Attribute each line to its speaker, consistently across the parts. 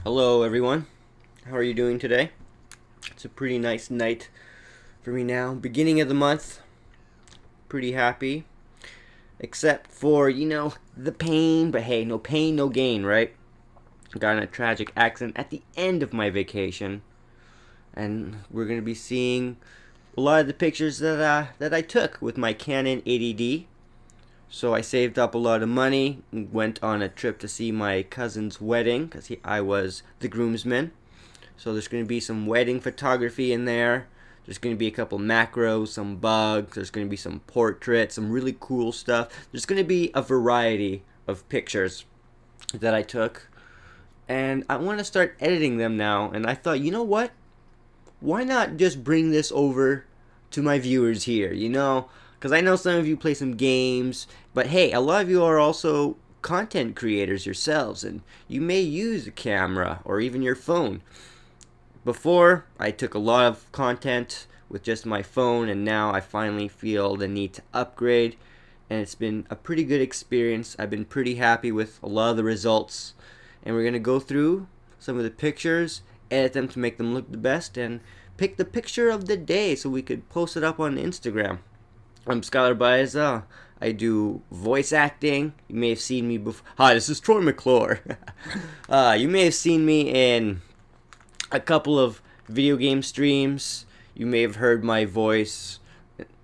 Speaker 1: Hello everyone, how are you doing today? It's a pretty nice night for me now. Beginning of the month, pretty happy. Except for, the pain, but hey, no pain, no gain, right? Got in a tragic accident at the end of my vacation. And we're going to be seeing a lot of the pictures that I took with my Canon 80D. So I saved up a lot of money and went on a trip to see my cousin's wedding because I was the groomsman. So there's going to be some wedding photography in there. There's going to be a couple macros, some bugs. There's going to be some portraits, some really cool stuff. There's going to be a variety of pictures that I took. And I want to start editing them now. And I thought, you know what? Why not just bring this over to my viewers here, Because I know some of you play some games. But hey, a lot of you are also content creators yourselves. And you may use a camera or even your phone. Before, I took a lot of content with just my phone, and now I finally feel the need to upgrade, and it's been a pretty good experience. I've been pretty happy with a lot of the results, and we're going to go through some of the pictures, edit them to make them look the best, and pick the picture of the day so we could post it up on Instagram. I'm Skyler Baeza. I do voice acting. You may have seen me before. Hi, this is Troy McClure. You may have seen me in a couple of video game streams. You may have heard my voice,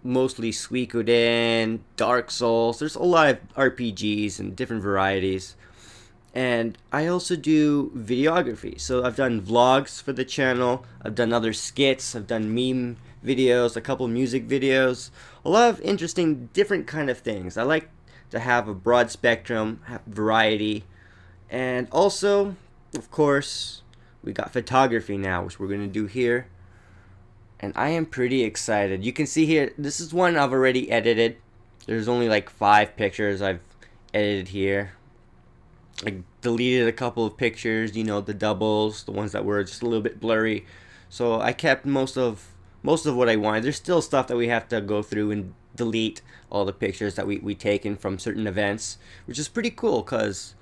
Speaker 1: mostly Suikoden, Dark Souls. There's a lot of RPGs and different varieties. And I also do videography. So I've done vlogs for the channel. I've done other skits. I've done meme videos, a couple music videos. A lot of interesting, different kind of things. I like to have a broad spectrum, have variety. And also, of course, we got photography now, which we're going to do here. And I am pretty excited. You can see here, this is one I've already edited. There's only like 5 pictures I've edited here. I deleted a couple of pictures, the doubles, the ones that were just a little bit blurry. So I kept most of what I wanted. There's still stuff that we have to go through and delete all the pictures that we taken from certain events, which is pretty cool because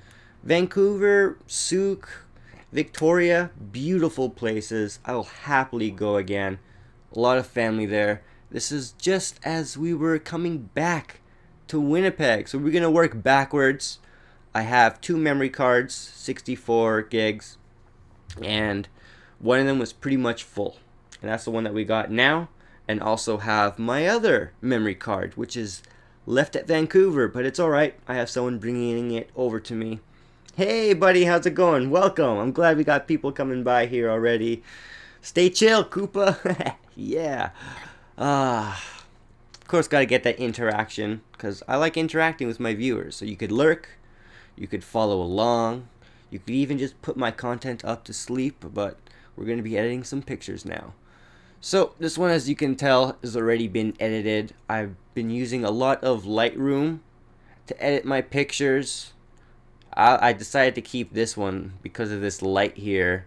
Speaker 1: Vancouver, Souk, Victoria, beautiful places. I will happily go again. A lot of family there. This is just as we were coming back to Winnipeg. So we're going to work backwards. I have 2 memory cards, 64 gigs, and one of them was pretty much full. And that's the one that we got now. And also have my other memory card, which is left at Vancouver, but it's alright. I have someone bringing it over to me. Hey buddy, how's it going? Welcome. I'm glad we got people coming by here already. Stay chill, Koopa. Yeah. Of course, gotta get that interaction, because I like interacting with my viewers. So you could lurk, you could follow along, you could even just put my content up to sleep, but we're going to be editing some pictures now. So this one, as you can tell, has already been edited. I've been using a lot of Lightroom to edit my pictures. I decided to keep this one because of this light here.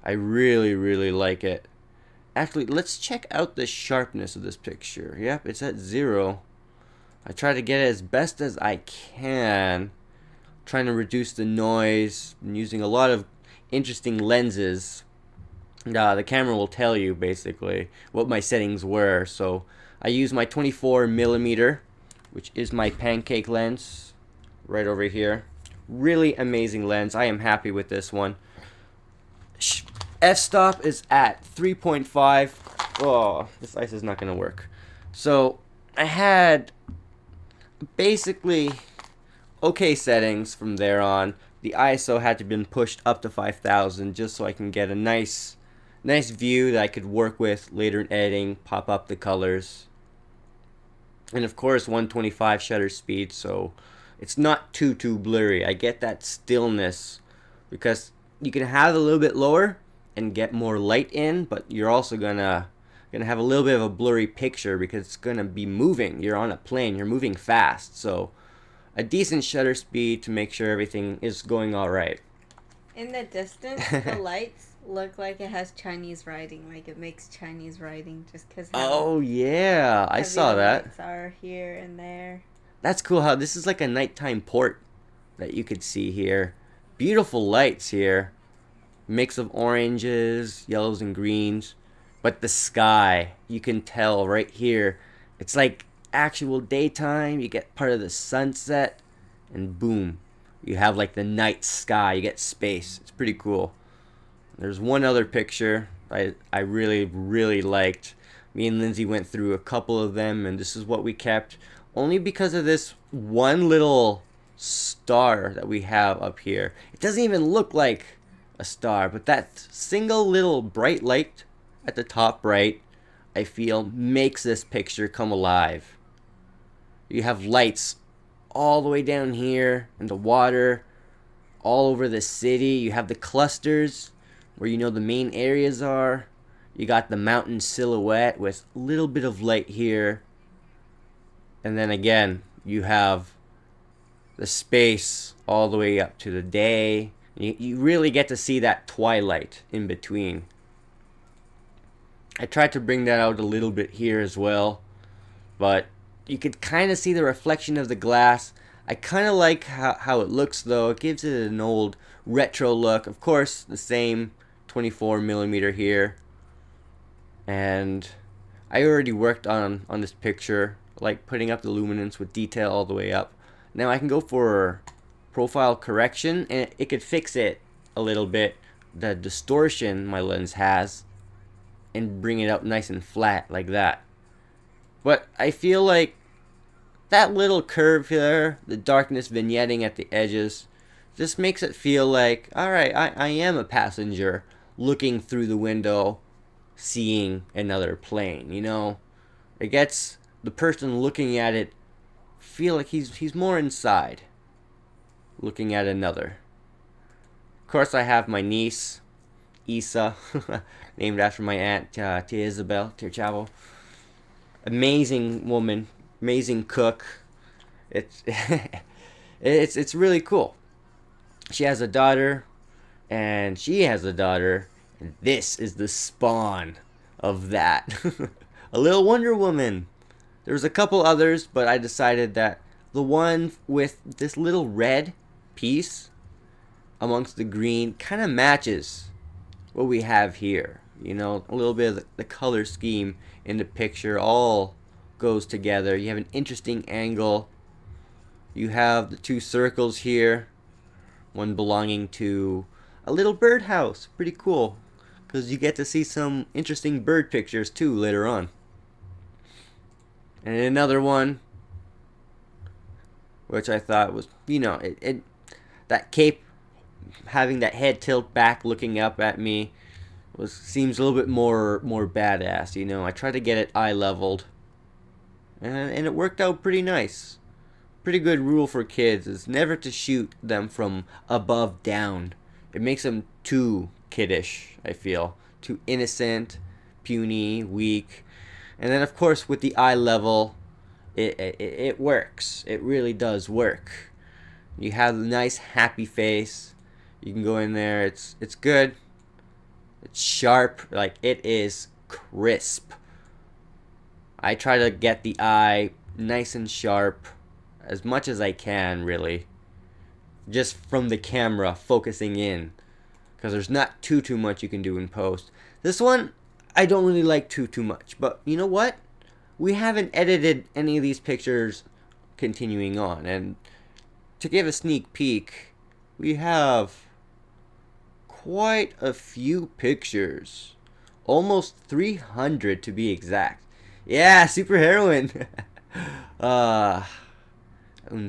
Speaker 1: I really, really like it. Actually, let's check out the sharpness of this picture. Yep, it's at 0. I try to get it as best as I can. Trying to reduce the noise. I'm using a lot of interesting lenses. The camera will tell you basically what my settings were. So I use my 24mm, which is my pancake lens right over here. Really amazing lens. I am happy with this one. F-stop is at 3.5. Oh, this ice is not going to work. So I had basically okay settings from there on. The ISO had to been pushed up to 5,000 just so I can get a nice view that I could work with later in editing, pop up the colors. And of course 125 shutter speed, so it's not too blurry. I get that stillness because you can have it a little bit lower and get more light in, but you're also gonna have a little bit of a blurry picture because it's gonna be moving. You're on a plane, you're moving fast, so a decent shutter speed to make sure everything is going all right.
Speaker 2: In the distance, the lights look like it has Chinese writing, like it makes Chinese writing just because.
Speaker 1: Oh yeah, I saw that.
Speaker 2: Lights are here and there.
Speaker 1: That's cool how this is like a nighttime port that you could see here. Beautiful lights here. Mix of oranges, yellows, and greens. But the sky, you can tell right here, it's like actual daytime. You get part of the sunset, and boom, you have like the night sky. You get space. It's pretty cool. There's one other picture I really liked. Me and Lindsay went through a couple of them, and this is what we kept. Only because of this one little star that we have up here. It doesn't even look like a star, but that single little bright light at the top right, I feel, makes this picture come alive. You have lights all the way down here in the water, all over the city. You have the clusters where you know the main areas are. You got the mountain silhouette with a little bit of light here. And then again, you have the space all the way up to the day. You really get to see that twilight in between. I tried to bring that out a little bit here as well, but you could kind of see the reflection of the glass. I kind of like how it looks though. It gives it an old retro look. Of course, the same 24mm here. And I already worked on this picture, like putting up the luminance with detail all the way up. Now I can go for profile correction, and it could fix it a little bit, the distortion my lens has, and bring it up nice and flat like that. But I feel like that little curve here, the darkness vignetting at the edges, just makes it feel like, alright, I am a passenger looking through the window, seeing another plane, you know? It gets the person looking at it feel like he's more inside, looking at another. Of course, I have my niece, Isa, named after my aunt, Tia Isabel, Tia Chavo. Amazing woman, amazing cook. It's it's really cool. She has a daughter, and she has a daughter, and this is the spawn of that. A little Wonder Woman. There was a couple others, but I decided that the one with this little red piece amongst the green kind of matches what we have here. You know, a little bit of the color scheme in the picture all goes together. You have an interesting angle. You have the two circles here, one belonging to a little birdhouse. Pretty cool, because you get to see some interesting bird pictures too later on. And another one, which I thought was, you know, that cape, having that head tilt back, looking up at me, seems a little bit more badass. You know, I tried to get it eye leveled, and it worked out pretty nice. Pretty good rule for kids is never to shoot them from above down. It makes them too kiddish, I feel, too innocent, puny, weak. And then of course with the eye level, it works. It really does work. You have a nice happy face. You can go in there. It's good. It's sharp. Like, it is crisp. I try to get the eye nice and sharp as much as I can, really. Just from the camera focusing in, because there's not too much you can do in post. This one I don't really like too much, but you know what? We haven't edited any of these pictures continuing on, and to give a sneak peek, we have quite a few pictures. Almost 300 to be exact. Yeah, super heroine.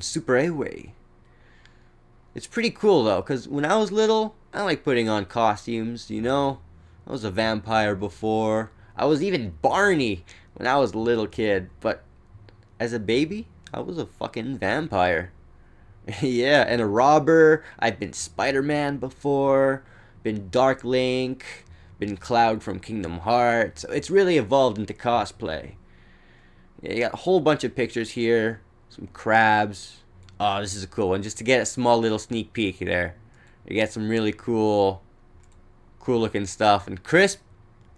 Speaker 1: Super away. It's pretty cool though, because when I was little, I like putting on costumes, you know? I was a vampire before. I was even Barney when I was a little kid, but as a baby, I was a fucking vampire. Yeah, and a robber. I've been Spider-Man before, been Dark Link, been Cloud from Kingdom Hearts. So it's really evolved into cosplay. Yeah, you got a whole bunch of pictures here, some crabs. Oh, this is a cool one. Just to get a small little sneak peek there. You get some really cool looking stuff. And crisp,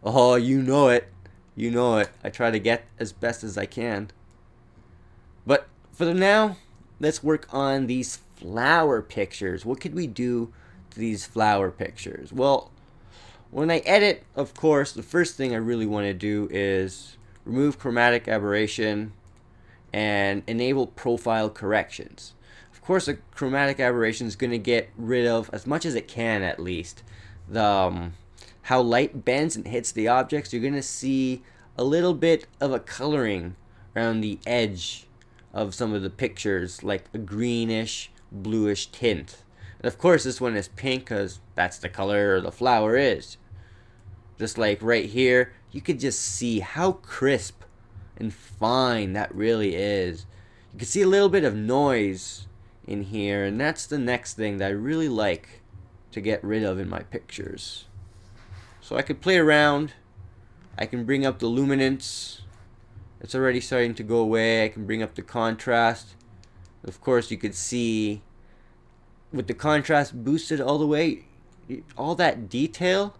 Speaker 1: oh, you know it. You know it. I try to get as best as I can. But for now, let's work on these flower pictures. What could we do to these flower pictures? Well, When I edit, of course, the first thing I really want to do is remove chromatic aberration and enable profile corrections. Of course, a chromatic aberration is going to get rid of, as much as it can at least, the how light bends and hits the objects. You're going to see a little bit of a coloring around the edge of some of the pictures, like a greenish, bluish tint. And of course, this one is pink because that's the color the flower is. Just like right here, you could just see how crisp and fine that really is. You can see a little bit of noise in here, and that's the next thing that I really like to get rid of in my pictures. So I could play around. I can bring up the luminance. It's already starting to go away. I can bring up the contrast. Of course, you could see with the contrast boosted all the way, all that detail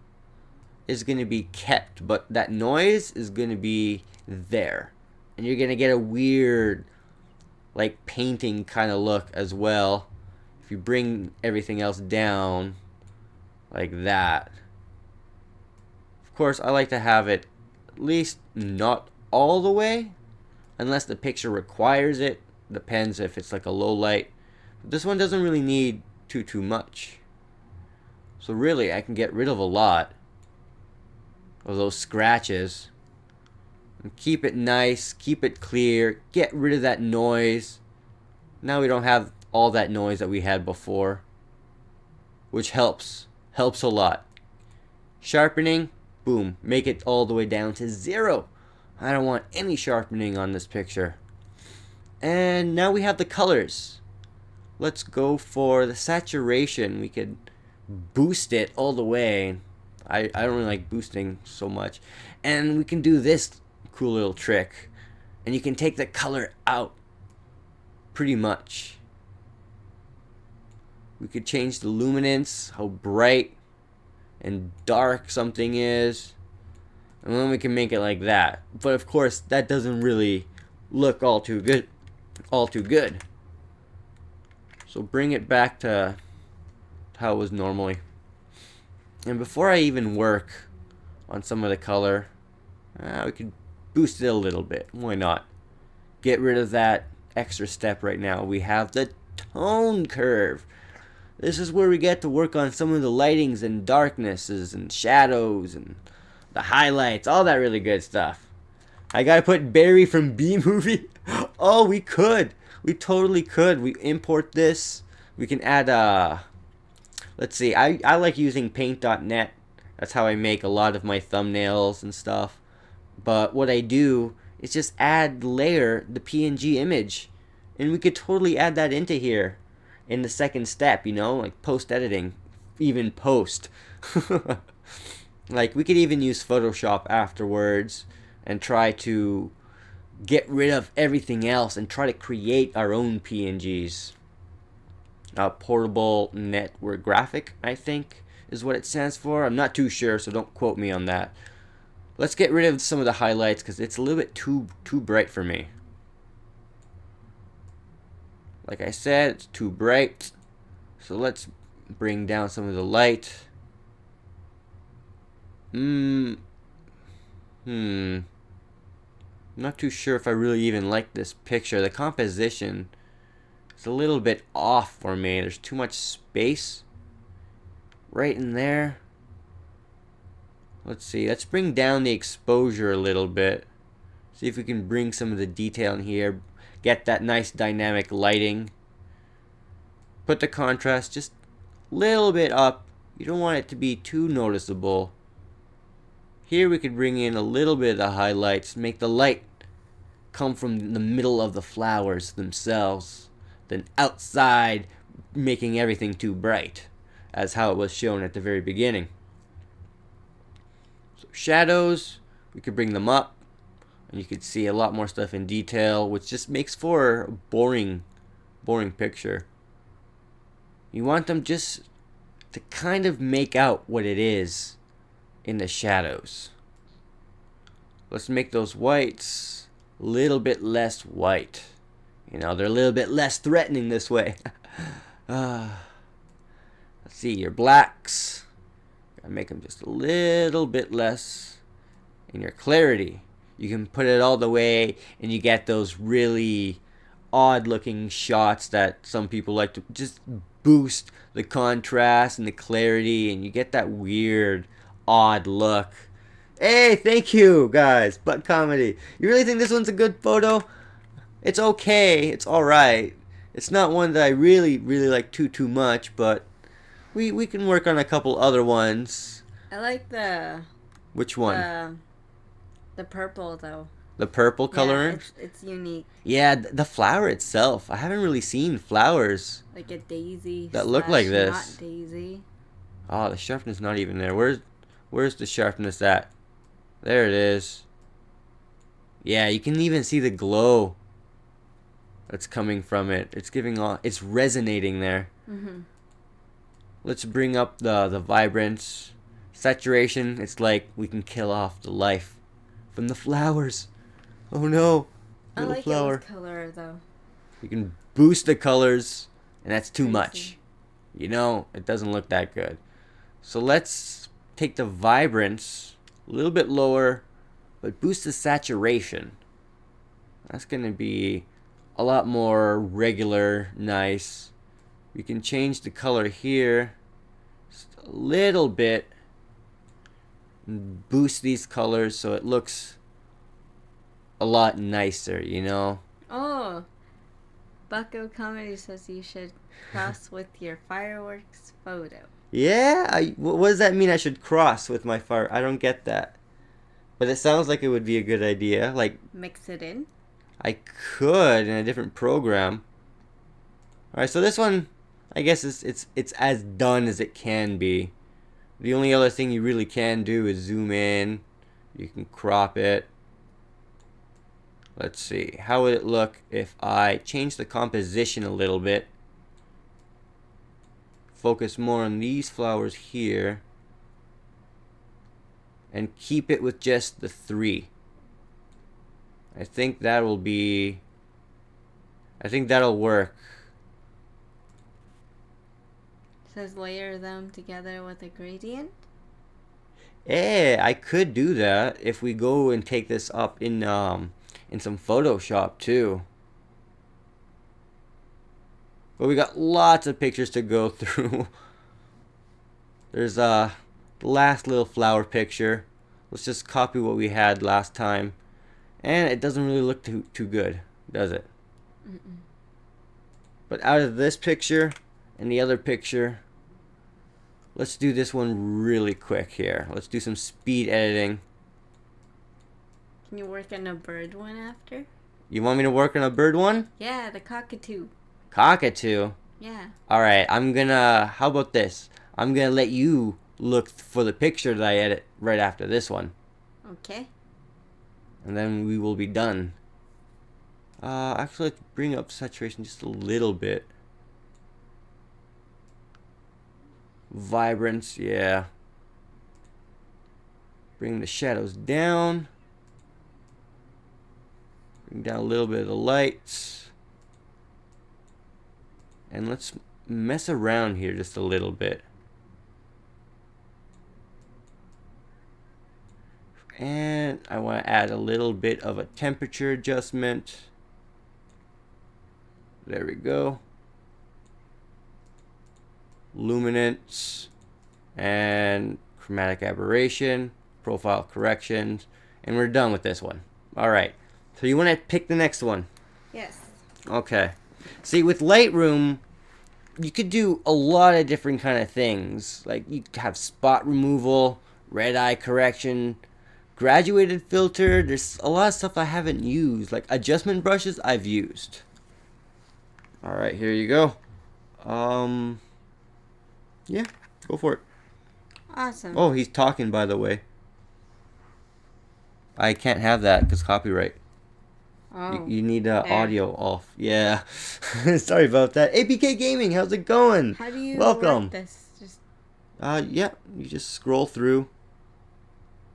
Speaker 1: is going to be kept, but that noise is going to be there, and you're going to get a weird, like, painting kind of look as well if you bring everything else down like that. Of course, I like to have it at least not all the way, unless the picture requires it. Depends if it's like a low light. But this one doesn't really need too much, so really I can get rid of a lot of those scratches and keep it nice, keep it clear, get rid of that noise. Now we don't have all that noise that we had before, which helps a lot. Sharpening, boom, make it all the way down to 0. I don't want any sharpening on this picture. And now we have the colors. Let's go for the saturation. We could boost it all the way. I don't really like boosting so much. And we can do this cool little trick. And you can take the color out pretty much. We could change the luminance, how bright and dark something is. And then we can make it like that. But of course, that doesn't really look all too good. So bring it back to how it was normally. And before I even work on some of the color, we could boost it a little bit. Why not? Get rid of that extra step right now. We have the tone curve. This is where we get to work on some of the lightings and darknesses and shadows and the highlights, all that really good stuff. I gotta put Barry from B-Movie. Oh, we could. We totally could. We import this. We can add let's see, I like using paint.net. That's how I make a lot of my thumbnails and stuff. But what I do is just add layer the PNG image. And we could totally add that into here in the second step, you know, like post editing, even post. Like we could even use Photoshop afterwards and try to get rid of everything else and try to create our own PNGs. Portable network graphic, I think is what it stands for. I'm not too sure, so don't quote me on that. Let's get rid of some of the highlights because it's a little bit too bright for me. Like I said, it's too bright. So let's bring down some of the light. Not too sure if I really even like this picture. The composition is a little bit off for me. There's too much space right in there. Let's see. Let's bring down the exposure a little bit. See if we can bring some of the detail in here. Get that nice dynamic lighting. Put the contrast just a little bit up. You don't want it to be too noticeable. Here we could bring in a little bit of the highlights. Make the light come from the middle of the flowers themselves. Then outside, making everything too bright. As how it was shown at the very beginning. So shadows, we could bring them up. And you could see a lot more stuff in detail, which just makes for a boring picture. You want them just to kind of make out what it is in the shadows. Let's make those whites a little bit less white. You know, they're a little bit less threatening this way. Let's see, your blacks. I make them just a little bit less. And your clarity, you can put it all the way and you get those really odd looking shots that some people like to just boost the contrast and the clarity, and you get that weird odd look. Hey, thank you guys. Butt comedy. You really think this one's a good photo? It's okay. It's alright. It's not one that I really like too much, but we can work on a couple other ones.
Speaker 2: I like the...
Speaker 1: Which one?
Speaker 2: The purple, though.
Speaker 1: The purple color?
Speaker 2: Yeah, it's unique.
Speaker 1: Yeah, the flower itself. I haven't really seen flowers.
Speaker 2: Like a daisy.
Speaker 1: That look like this.
Speaker 2: Not daisy.
Speaker 1: Oh, the sharpness not even there. Where's the sharpness at? There it is. Yeah, you can even see the glow that's coming from it. It's giving off. It's resonating there. Let's bring up the vibrance, saturation. It's like we can kill off the life from the flowers. Oh no,
Speaker 2: I like
Speaker 1: flower.
Speaker 2: it with color though.
Speaker 1: You can boost the colors, and that's too much. You know, it doesn't look that good. So let's take the vibrance a little bit lower, but boost the saturation. That's gonna be a lot more regular, nice. We can change the color here just a little bit and boost these colors so it looks a lot nicer, you know?
Speaker 2: Oh, Bucko Comedy says you should cross with your fireworks photo.
Speaker 1: Yeah? What does that mean I should cross with my fire? I don't get that. But it sounds like it would be a good idea. Like,
Speaker 2: mix it in?
Speaker 1: I could in a different program. Alright, so this one, I guess it's as done as it can be. The only other thing you really can do is zoom in. You can crop it. Let's see. How would it look if I change the composition a little bit? Focus more on these flowers here. And keep it with just the 3. I think that'll work.
Speaker 2: It says layer them together with a gradient.
Speaker 1: Eh, I could do that if we go and take this up in some Photoshop too. But we got lots of pictures to go through. There's the last little flower picture. Let's just copy what we had last time. And it doesn't really look too good, does it? But out of this picture and the other picture, let's do this one really quick here. Let's do some speed editing.
Speaker 2: Can you work on a bird one after?
Speaker 1: You want me to work on a bird one?
Speaker 2: Yeah, the cockatoo.
Speaker 1: Cockatoo?
Speaker 2: Yeah.
Speaker 1: Alright, how about this? I'm gonna let you look for the picture that I edit right after this one.
Speaker 2: Okay.
Speaker 1: And then we will be done. Actually, let's bring up saturation just a little bit. Vibrance, yeah. Bring the shadows down. Bring down a little bit of the lights. And let's mess around here just a little bit. And I want to add a little bit of a temperature adjustment. There we go. Luminance and chromatic aberration, profile corrections, and we're done with this one. Alright, so you want to pick the next one?
Speaker 2: Yes.
Speaker 1: Okay. See, with Lightroom, you could do a lot of different kind of things. Like, you could have spot removal, red eye correction, graduated filter. There's a lot of stuff I haven't used. Like, adjustment brushes I've used. Alright, here you go. Yeah, go for it.
Speaker 2: Awesome.
Speaker 1: Oh, he's talking, by the way. I can't have that because copyright.
Speaker 2: Oh,
Speaker 1: you need audio off. Yeah. Sorry about that. APK Gaming, how's it going?
Speaker 2: How do you
Speaker 1: Welcome.
Speaker 2: work this? Just...
Speaker 1: yeah, you just scroll through.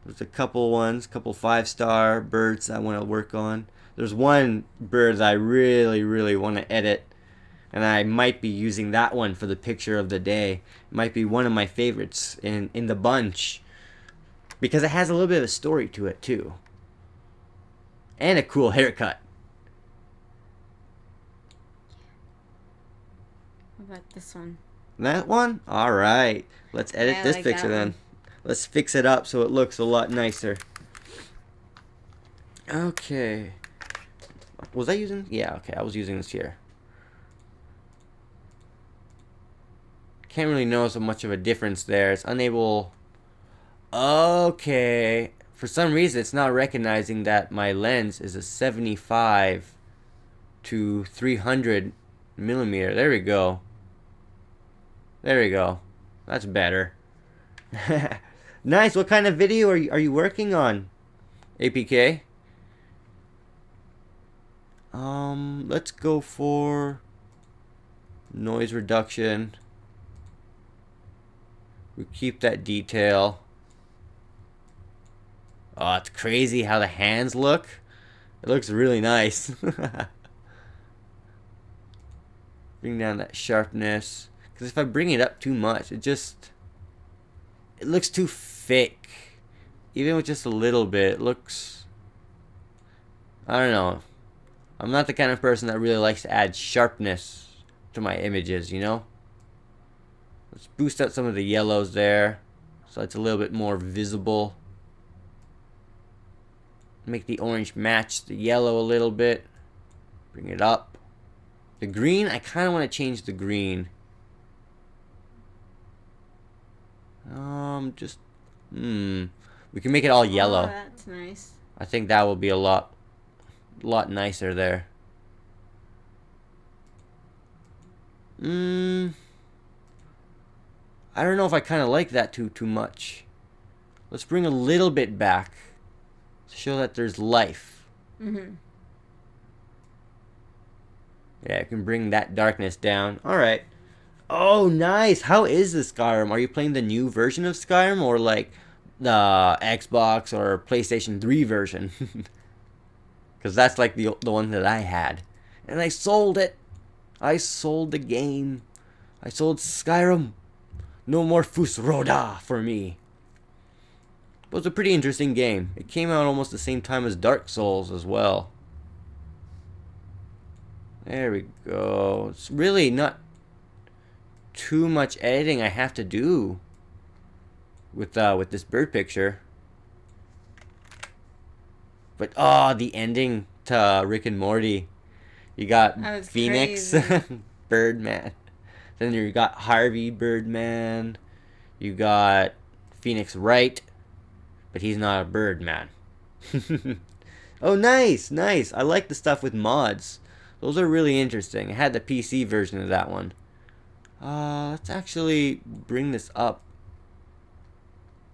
Speaker 1: There's a couple 5-star birds I want to work on. There's one bird that I really want to edit. And I might be using that one for the picture of the day. It might be one of my favorites in the bunch. Because it has a little bit of a story to it too. And a cool haircut.
Speaker 2: What about this one?
Speaker 1: That one? Alright. Let's edit
Speaker 2: Yeah, I
Speaker 1: this
Speaker 2: like
Speaker 1: picture
Speaker 2: that
Speaker 1: then.
Speaker 2: one.
Speaker 1: Let's fix it up so it looks a lot nicer. Okay. Was I using? Yeah, okay. I was using this here. Can't really notice so much of a difference there. It's unable... Okay. For some reason, it's not recognizing that my lens is a 75 to 300 millimeter. There we go. There we go. That's better. Nice. What kind of video are you working on, APK? Let's go for noise reduction. We keep that detail. Oh, it's crazy how the hands look. It looks really nice. Bring down that sharpness. Because if I bring it up too much, it looks too fake. Even with just a little bit, it looks... I don't know. I'm not the kind of person that really likes to add sharpness to my images, you know? Let's boost out some of the yellows there, so it's a little bit more visible. Make the orange match the yellow a little bit. Bring it up. The green, I kind of want to change the green. We can make it all yellow.
Speaker 2: Oh, that's nice.
Speaker 1: I think that will be a lot nicer there. I don't know if I kind of like that too much. Let's bring a little bit back to show that there's life.
Speaker 2: Mm-hmm.
Speaker 1: Yeah, I can bring that darkness down. Alright. Oh, nice. How is the Skyrim? Are you playing the new version of Skyrim or like the Xbox or PlayStation 3 version? Because that's like the one that I had. And I sold it. I sold the game. I sold Skyrim. No more Fusroda for me. But it's a pretty interesting game. It came out almost the same time as Dark Souls as well. There we go. It's really not too much editing I have to do with this bird picture. But the ending to Rick and Morty. You got Phoenix, Birdman. Then you got Harvey, Birdman. You got Phoenix Wright, but he's not a Birdman. Oh, nice, nice. I like the stuff with mods. Those are really interesting. I had the PC version of that one. Let's actually bring this up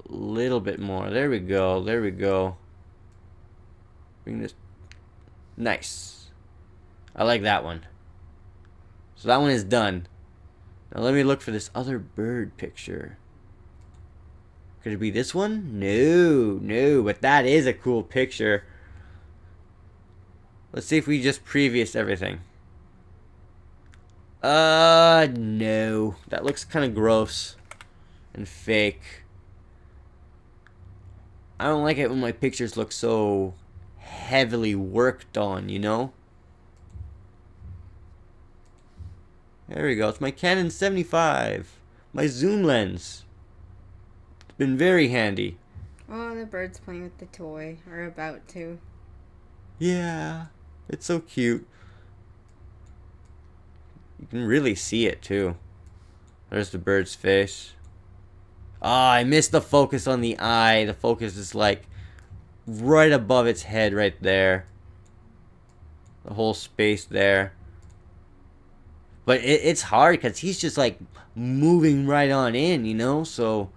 Speaker 1: a little bit more. There we go. There we go. Bring this. Nice. I like that one. So that one is done. Now let me look for this other bird picture. Could it be this one? No, no, but that is a cool picture. Let's see if we just previous everything. No. That looks kind of gross and fake. I don't like it when my pictures look so heavily worked on, you know? There we go. It's my Canon 75. My zoom lens. It's been very handy.
Speaker 2: Oh, the bird's playing with the toy. Or about to.
Speaker 1: Yeah. It's so cute. You can really see it too. There's the bird's face. Ah, I missed the focus on the eye. The focus is like right above its head right there. The whole space there. But it's hard because he's just like moving right on in, you know? So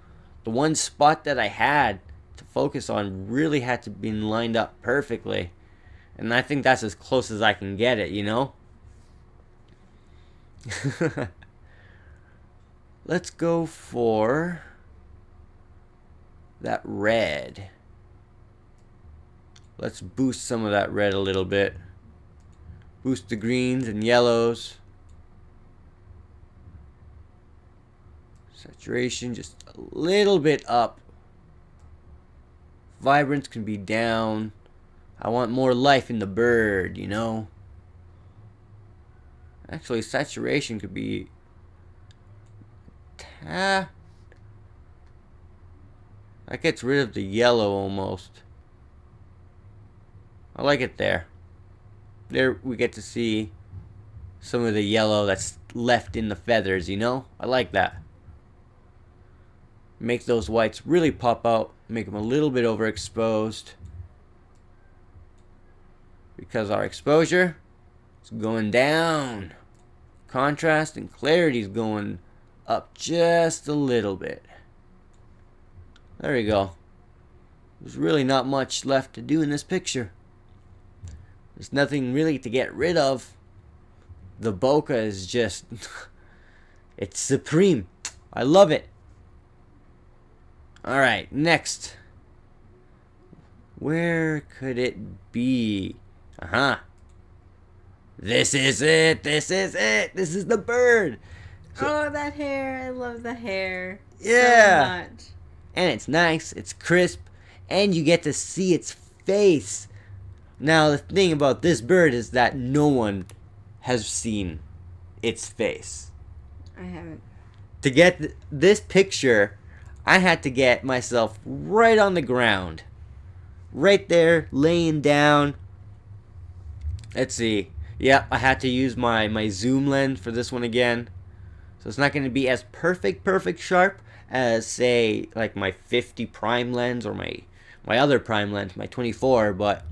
Speaker 1: the one spot that I had to focus on really had to be lined up perfectly. And I think that's as close as I can get it, you know? Let's go for that red. Let's boost some of that red a little bit. Boost the greens and yellows. Saturation just a little bit up. Vibrance can be down. I want more life in the bird, you know. Actually, saturation could be that gets rid of the yellow almost. I like it there. There we get to see some of the yellow that's left in the feathers, you know? I like that. Make those whites really pop out, make them a little bit overexposed. Because our exposure is going down. Contrast and clarity is going up just a little bit. There we go. There's really not much left to do in this picture. There's nothing really to get rid of. The bokeh is just it's supreme. I love it. Alright, next. Where could it be? This is it. This is it. This is the bird.
Speaker 2: Oh, that hair. I love the hair.
Speaker 1: Yeah.
Speaker 2: So much.
Speaker 1: And it's nice. It's crisp. And you get to see its face. Now, the thing about this bird is that no one has seen its face.
Speaker 2: I haven't.
Speaker 1: To get this picture, I had to get myself right on the ground. Right there, laying down. Let's see. Yep, I had to use my zoom lens for this one again. So it's not going to be as perfect sharp as, say, like my 50 prime lens or my other prime lens, my 24, but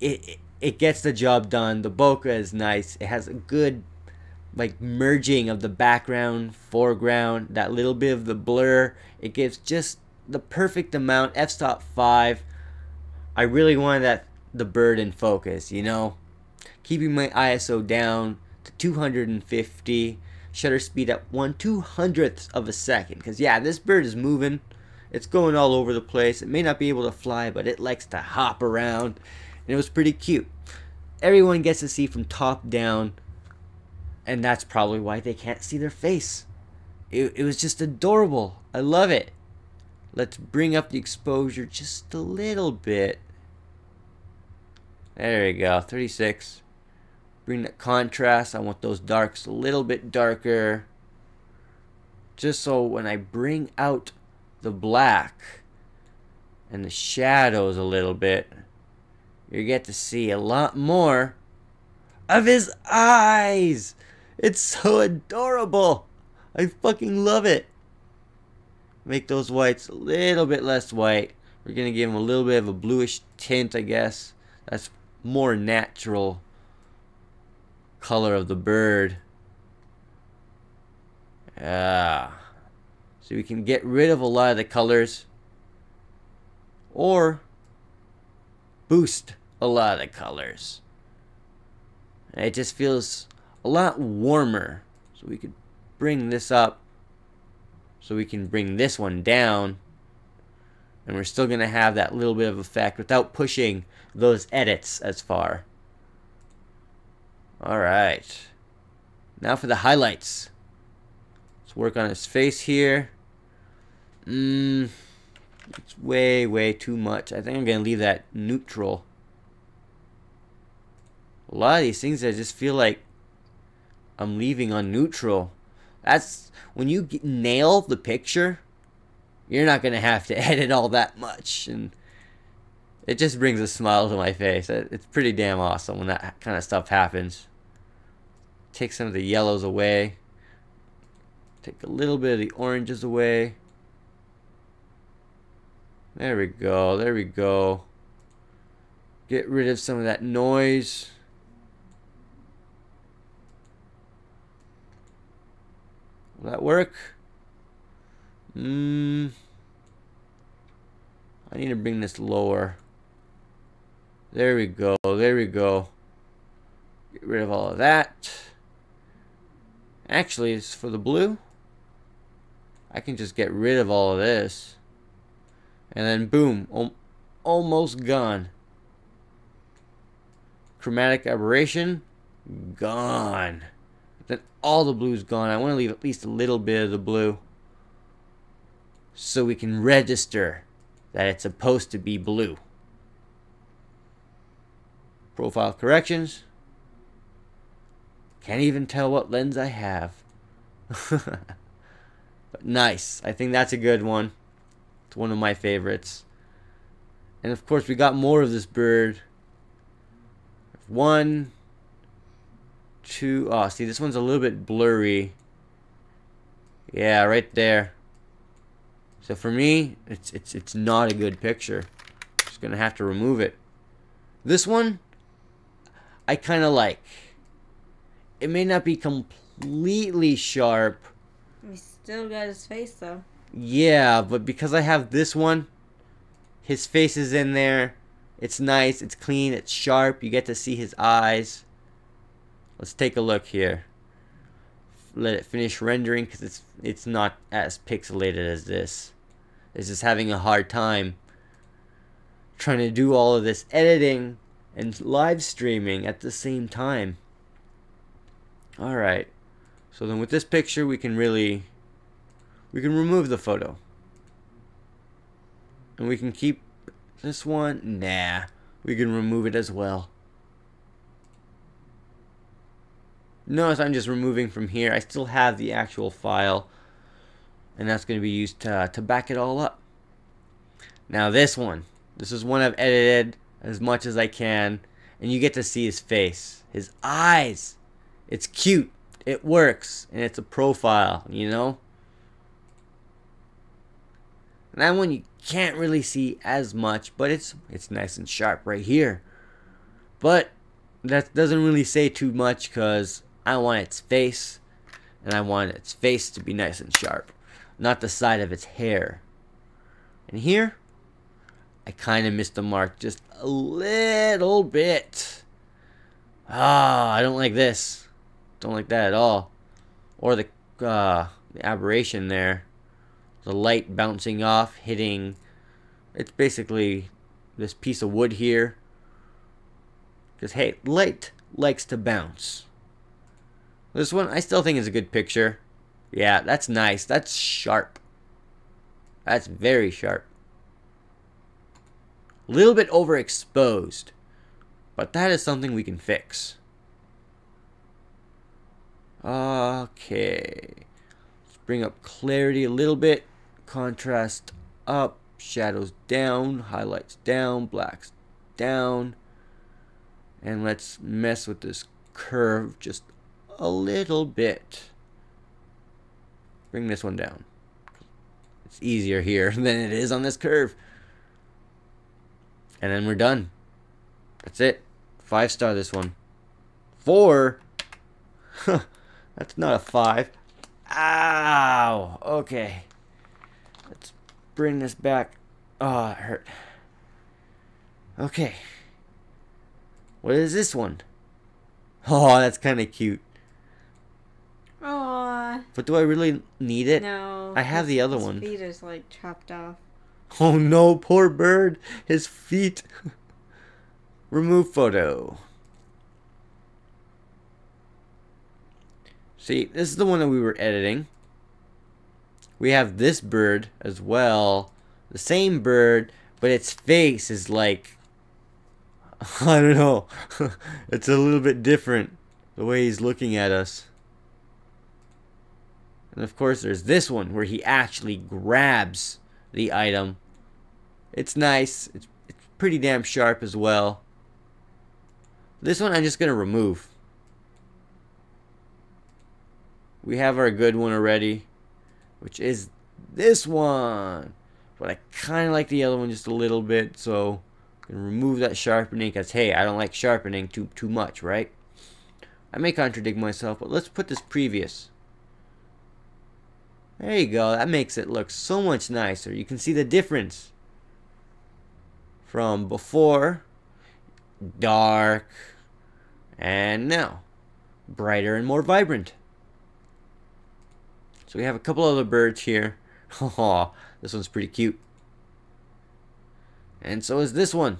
Speaker 1: it gets the job done. The bokeh is nice. It has a good like merging of the background, foreground, that little bit of the blur. It gives just the perfect amount. F-stop 5. I really wanted the bird in focus, you know. Keeping my ISO down to 250. Shutter speed at 1/200th of a second. Because yeah, this bird is moving. It's going all over the place. It may not be able to fly, but it likes to hop around. And it was pretty cute. Everyone gets to see from top down. And that's probably why they can't see their face. It was just adorable. I love it. Let's bring up the exposure just a little bit. There we go, 36. Bring that contrast. I want those darks a little bit darker. Just so when I bring out the black and the shadows a little bit, you get to see a lot more of his eyes. It's so adorable. I fucking love it. Make those whites a little bit less white. We're going to give him a little bit of a bluish tint, I guess. That's more natural color of the bird. So we can get rid of a lot of the colors or boost a lot of the colors. It just feels a lot warmer. So we could bring this up. So we can bring this one down. And we're still going to have that little bit of effect without pushing those edits as far. Alright. Now for the highlights. Let's work on his face here. It's way too much. I think I'm going to leave that neutral. A lot of these things I just feel like I'm leaving on neutral. That's when you nail the picture, you're not going to have to edit all that much. And it just brings a smile to my face. It's pretty damn awesome when that kind of stuff happens. Take some of the yellows away. Take a little bit of the oranges away. There we go. There we go. Get rid of some of that noise. Will that work? I need to bring this lower. There we go. There we go. Get rid of all of that. Actually, it's for the blue. I can just get rid of all of this. And then boom. Almost gone. Chromatic aberration. Gone. Then all the blue's gone. I want to leave at least a little bit of the blue so we can register that it's supposed to be blue. Profile corrections. Can't even tell what lens I have. But nice. I think that's a good one. It's one of my favorites. And of course we got more of this bird. 1, 2. Oh, see, this one's a little bit blurry. Yeah, right there. So for me, it's not a good picture. Just gonna have to remove it. This one, I kind of like. It may not be completely sharp.
Speaker 2: We still got his face though.
Speaker 1: Yeah, but because I have this one, his face is in there. It's nice, it's clean, it's sharp. You get to see his eyes. Let's take a look here. Let it finish rendering because it's not as pixelated as this. It's just having a hard time trying to do all of this editing and live streaming at the same time. Alright, so then with this picture we can remove the photo. And we can keep this one. Nah, we can remove it as well. Notice I'm just removing from here. I still have the actual file, and that's going to be used to back it all up. Now this is one I've edited as much as I can, and you get to see his face, his eyes. It's cute, it works, and it's a profile, you know? And that one you can't really see as much, but it's nice and sharp right here. But that doesn't really say too much because I want its face, and I want its face to be nice and sharp, not the side of its hair. And here, I kind of missed the mark just a little bit. Ah, I don't like this. Don't like that at all. Or the aberration there. The light bouncing off, hitting. It's basically this piece of wood here. Because, hey, light likes to bounce. This one, I still think is a good picture. Yeah, that's nice. That's sharp. That's very sharp. A little bit overexposed. But that is something we can fix. Okay. Let's bring up clarity a little bit. Contrast up. Shadows down. Highlights down. Blacks down. And let's mess with this curve just a little bit. Bring this one down. It's easier here than it is on this curve. And then we're done. That's it. 5-star this one. 4? That's not a 5. Ow! Okay. Let's bring this back. Oh, it hurt. Okay. What is this one? Oh, that's kind of cute.
Speaker 2: Aww.
Speaker 1: But do I really need it?
Speaker 2: No.
Speaker 1: I have the other one.
Speaker 2: His feet is like chopped off.
Speaker 1: Oh no, poor bird. His feet. Remove photo. See, this is the one that we were editing. We have this bird as well. The same bird, but its face is like, I don't know. It's a little bit different, the way he's looking at us. And of course, there's this one where he actually grabs the item. It's nice. It's pretty damn sharp as well. This one I'm just going to remove. We have our good one already, which is this one. But I kind of like the other one just a little bit, so I'm going to remove that sharpening because, hey, I don't like sharpening too much, right? I may contradict myself, but let's put this previous. There you go. That makes it look so much nicer. You can see the difference from before, dark, and now brighter and more vibrant. So we have a couple other birds here. Oh, this one's pretty cute. And so is this one.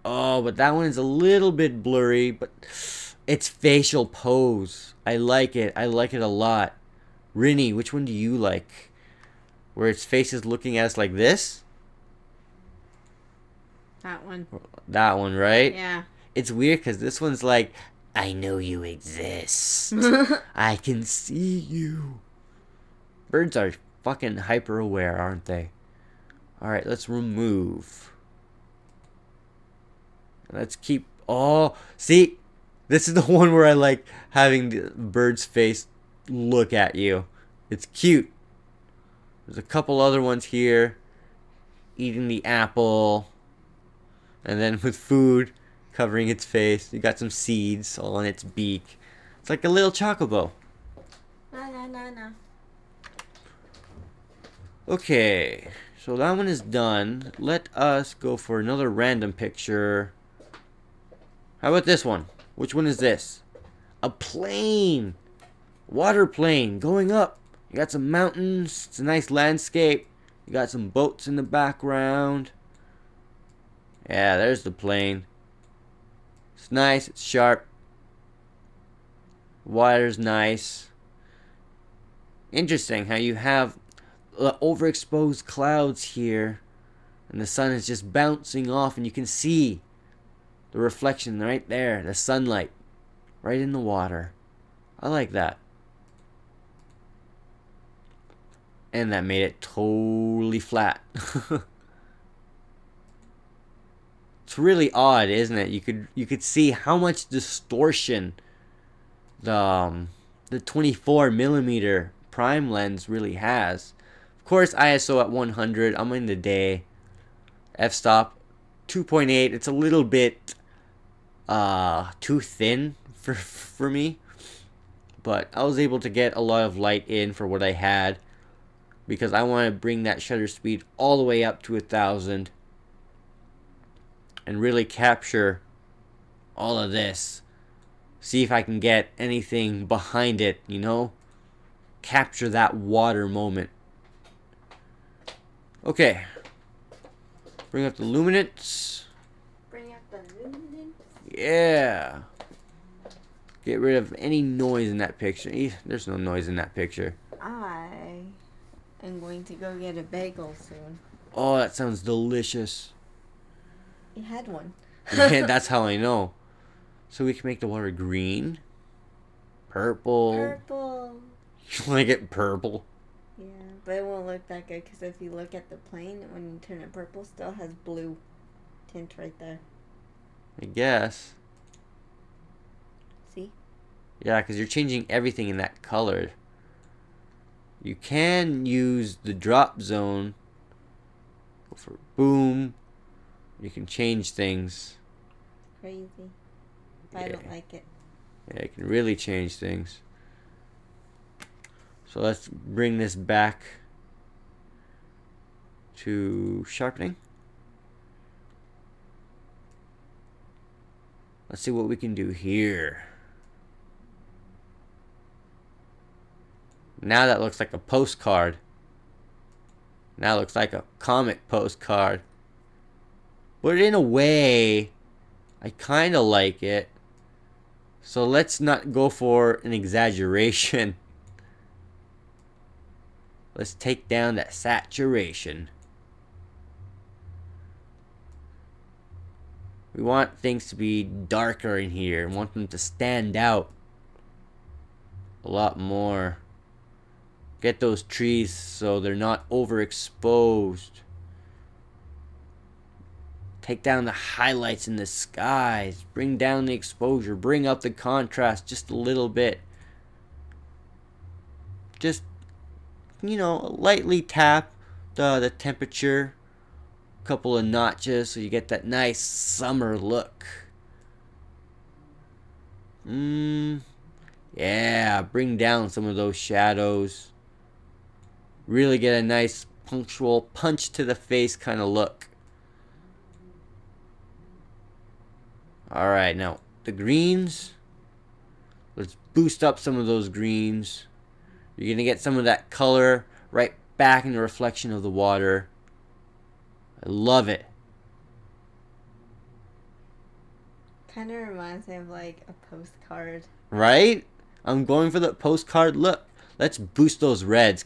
Speaker 1: Oh, but that one is a little bit blurry, but its facial pose. I like it. I like it a lot. Rinny, which one do you like? Where its face is looking at us like this?
Speaker 2: That one.
Speaker 1: That one, right?
Speaker 2: Yeah.
Speaker 1: It's weird because this one's like, I know you exist. I can see you. Birds are fucking hyper aware, aren't they? Alright, let's remove. Let's keep... Oh, see? This is the one where I like having the bird's face look at you. It's cute. There's a couple other ones here. Eating the apple. And then with food covering its face. You got some seeds all on its beak. It's like a little chocobo.
Speaker 2: No.
Speaker 1: Okay, so that one is done. Let us go for another random picture. How about this one? Which one is this? A plane! Water plane going up. You got some mountains. It's a nice landscape. You got some boats in the background. Yeah, there's the plane. It's nice. It's sharp. Water's nice. Interesting how you have overexposed clouds here. And the sun is just bouncing off. And you can see the reflection right there. The sunlight. Right in the water. I like that. And that made it totally flat. It's really odd, isn't it? You could see how much distortion the 24mm prime lens really has. Of course, ISO at 100. I'm in the day. F-stop 2.8. It's a little bit too thin for me, but I was able to get a lot of light in for what I had. Because I want to bring that shutter speed all the way up to 1000 and really capture all of this. See if I can get anything behind it, you know? Capture that water moment. Okay. Bring up the luminance.
Speaker 2: Bring up the luminance.
Speaker 1: Yeah. Get rid of any noise in that picture. There's no noise in that picture.
Speaker 2: I'm going to go get a bagel soon.
Speaker 1: Oh, that sounds delicious.
Speaker 2: You had one.
Speaker 1: Yeah, that's how I know. So we can make the water green, purple.
Speaker 2: Purple.
Speaker 1: You want to get purple?
Speaker 2: Yeah, but it won't look that good because if you look at the plane, when you turn it purple, still has blue tint right there.
Speaker 1: I guess.
Speaker 2: See?
Speaker 1: Yeah, because you're changing everything in that color. You can use the drop zone. Go for boom. You can change things.
Speaker 2: Crazy. But I don't like it.
Speaker 1: Yeah, you can really change things. So let's bring this back to sharpening. Let's see what we can do here. Now that looks like a postcard. Now it looks like a comic postcard. But in a way, I kind of like it. So let's not go for an exaggeration. Let's take down that saturation. We want things to be darker in here. We want them to stand out a lot more. Get those trees so they're not overexposed. Take down the highlights in the skies. Bring down the exposure. Bring up the contrast just a little bit. Just, you know, lightly tap the temperature. A couple of notches so you get that nice summer look. Yeah, bring down some of those shadows. Really get a nice punctual punch to the face kind of look. Alright, now the greens. Let's boost up some of those greens. You're going to get some of that color right back in the reflection of the water. I love it.
Speaker 2: Kind of reminds me of like a postcard.
Speaker 1: Right? I'm going for the postcard look. Let's boost those reds.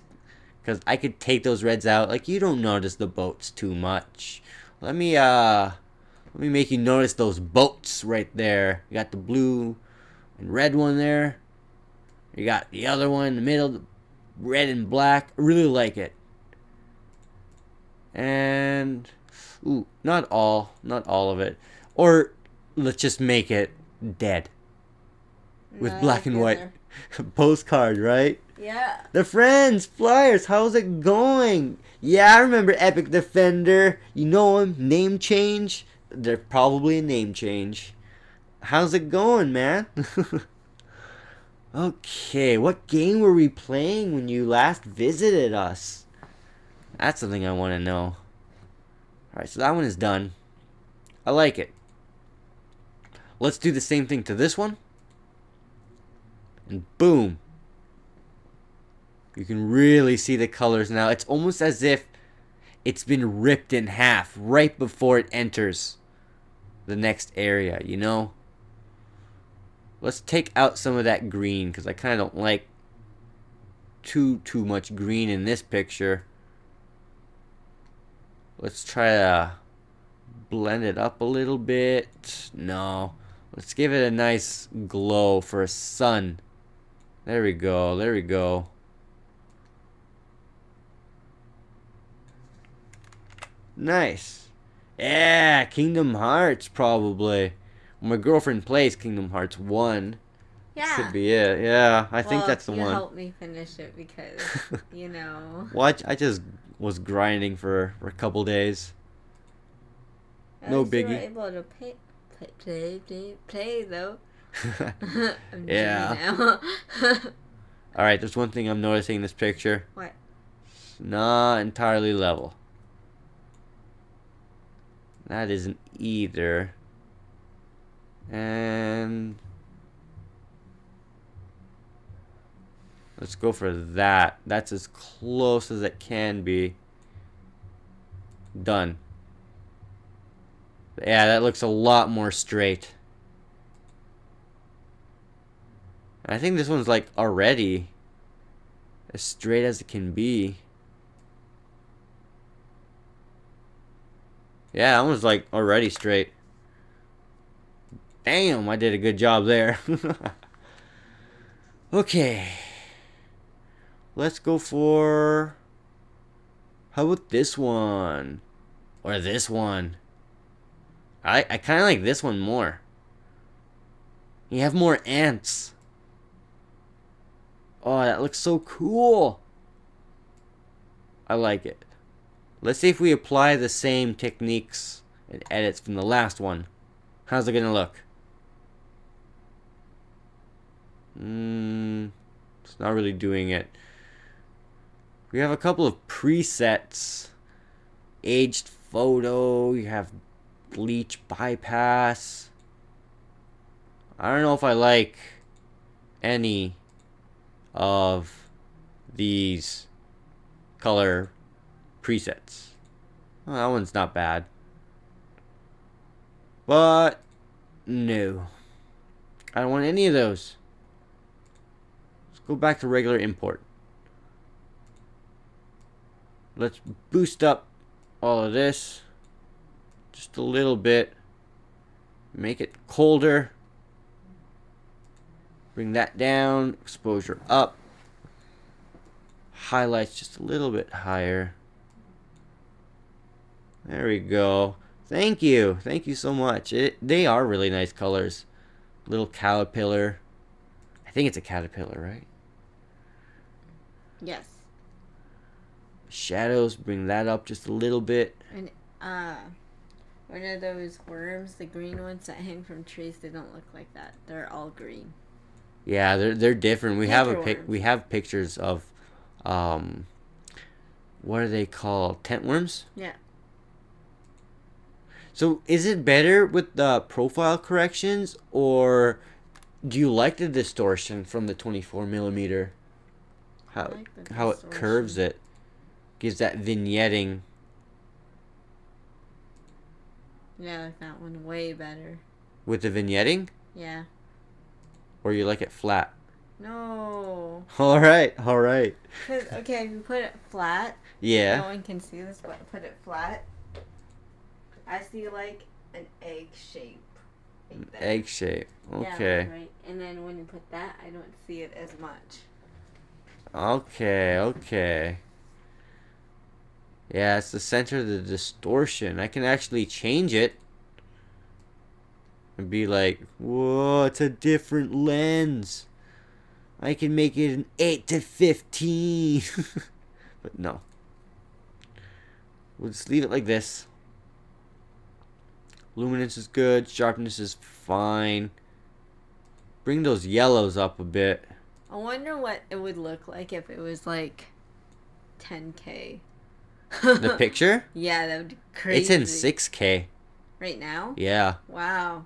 Speaker 1: Because I could take those reds out. Like, you don't notice the boats too much. Let me make you notice those boats right there. You got the blue and red one there. You got the other one in the middle, red and black. I really like it. And, ooh, not all of it. Or, let's just make it dead. With
Speaker 2: No,
Speaker 1: black and white.
Speaker 2: together.
Speaker 1: Postcard, right?
Speaker 2: Yeah.
Speaker 1: The Friends, Flyers, how's it going? Yeah, I remember Epic Defender. You know him, name change. They're probably a name change. How's it going, man? Okay, what game were we playing when you last visited us? That's something I want to know. Alright, so that one is done. I like it. Let's do the same thing to this one. And boom. You can really see the colors now. It's almost as if it's been ripped in half right before it enters the next area, you know? Let's take out some of that green because I kind of don't like too much green in this picture. Let's try to blend it up a little bit. No. Let's give it a nice glow for a sun. There we go. There we go. Nice. Yeah, Kingdom Hearts probably. My girlfriend plays Kingdom Hearts 1.
Speaker 2: Yeah.
Speaker 1: Could be it. Yeah, I think that's the
Speaker 2: you
Speaker 1: one.
Speaker 2: help me finish it because, you know.
Speaker 1: Watch, I just was grinding for a couple days. No
Speaker 2: At least you were
Speaker 1: biggie.
Speaker 2: able to play though. I'm
Speaker 1: Yeah.
Speaker 2: now.
Speaker 1: Alright, there's one thing I'm noticing in this picture.
Speaker 2: What?
Speaker 1: It's not entirely level. That isn't either. And let's go for that. That's as close as it can be. Done. Yeah, that looks a lot more straight. I think this one's like already as straight as it can be. Yeah, that one's like already straight. Damn, I did a good job there. Okay. Let's go for... How about this one? Or this one? I kind of like this one more. You have more ants. Oh, that looks so cool. I like it. Let's see if we apply the same techniques and edits from the last one. How's it gonna look? It's not really doing it. We have a couple of presets. Aged photo. You have bleach bypass. I don't know if I like any of these color presets. Well, that one's not bad. But no. I don't want any of those. Let's go back to regular import. Let's boost up all of this just a little bit. Make it colder. Bring that down. Exposure up. Highlights just a little bit higher. There we go. Thank you. Thank you so much. They are really nice colors. Little caterpillar. I think it's a caterpillar, right?
Speaker 2: Yes.
Speaker 1: Shadows, bring that up just a little bit.
Speaker 2: And one of those worms, the green ones that hang from trees, they don't look like that. They're all green.
Speaker 1: Yeah, they're different. We
Speaker 2: Worms.
Speaker 1: have pictures of what are they called? Tent worms?
Speaker 2: Yeah.
Speaker 1: So is it better with the profile corrections, or do you like the distortion from the 24mm? How how it curves it, gives that vignetting.
Speaker 2: Yeah, I like that one way better.
Speaker 1: With the vignetting?
Speaker 2: Yeah.
Speaker 1: Or you like it flat?
Speaker 2: No.
Speaker 1: Alright, alright.
Speaker 2: Cause okay, if you put it flat,
Speaker 1: Yeah.
Speaker 2: no one can see this, but put it flat. I see like an egg shape. Like that.
Speaker 1: Egg shape.
Speaker 2: Yeah,
Speaker 1: Okay.
Speaker 2: right. And then when you put that, I don't see it as much.
Speaker 1: Okay, okay. Yeah, it's the center of the distortion. I can actually change it. And be like, whoa, it's a different lens. I can make it an 8 to 15. But no. We'll just leave it like this. Luminance is good. Sharpness is fine. Bring those yellows up a bit.
Speaker 2: I wonder what it would look like if it was like 10K.
Speaker 1: The picture?
Speaker 2: Yeah, that would be crazy.
Speaker 1: It's in 6K.
Speaker 2: Right now?
Speaker 1: Yeah.
Speaker 2: Wow.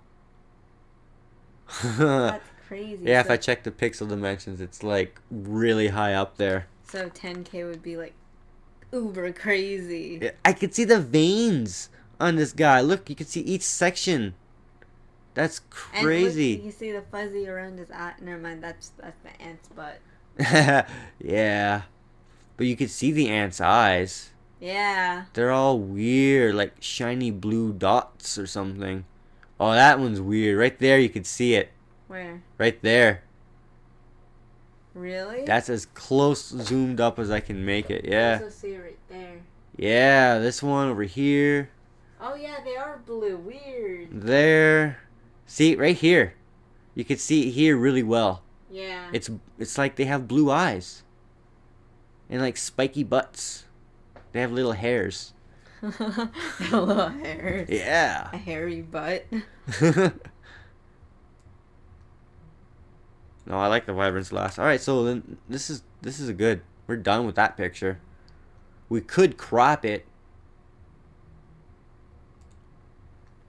Speaker 2: That's crazy.
Speaker 1: Yeah,
Speaker 2: so,
Speaker 1: if I check the pixel dimensions, it's like really high up there.
Speaker 2: So 10K would be like uber crazy.
Speaker 1: Yeah, I could see the veins on this guy. Look, you can see each section. That's crazy.
Speaker 2: And look, you can see the fuzzy around his eye. Never mind, that's the ant's butt.
Speaker 1: Yeah. But you could see the ant's eyes.
Speaker 2: Yeah.
Speaker 1: They're all weird, like shiny blue dots or something. Oh, that one's weird. Right there, you could see it.
Speaker 2: Where?
Speaker 1: Right there.
Speaker 2: Really?
Speaker 1: That's as close zoomed up as I can make it.
Speaker 2: I
Speaker 1: Yeah.
Speaker 2: also see it right there.
Speaker 1: Yeah, this one over here.
Speaker 2: Oh yeah, they are blue. Weird.
Speaker 1: There. See, right here. You could see it here really well.
Speaker 2: Yeah.
Speaker 1: It's like they have blue eyes. And like spiky butts. They have little hairs.
Speaker 2: Little hairs.
Speaker 1: Yeah.
Speaker 2: A hairy butt.
Speaker 1: No, I like the vibrance last. Alright, so then this is a good. We're done with that picture. We could crop it.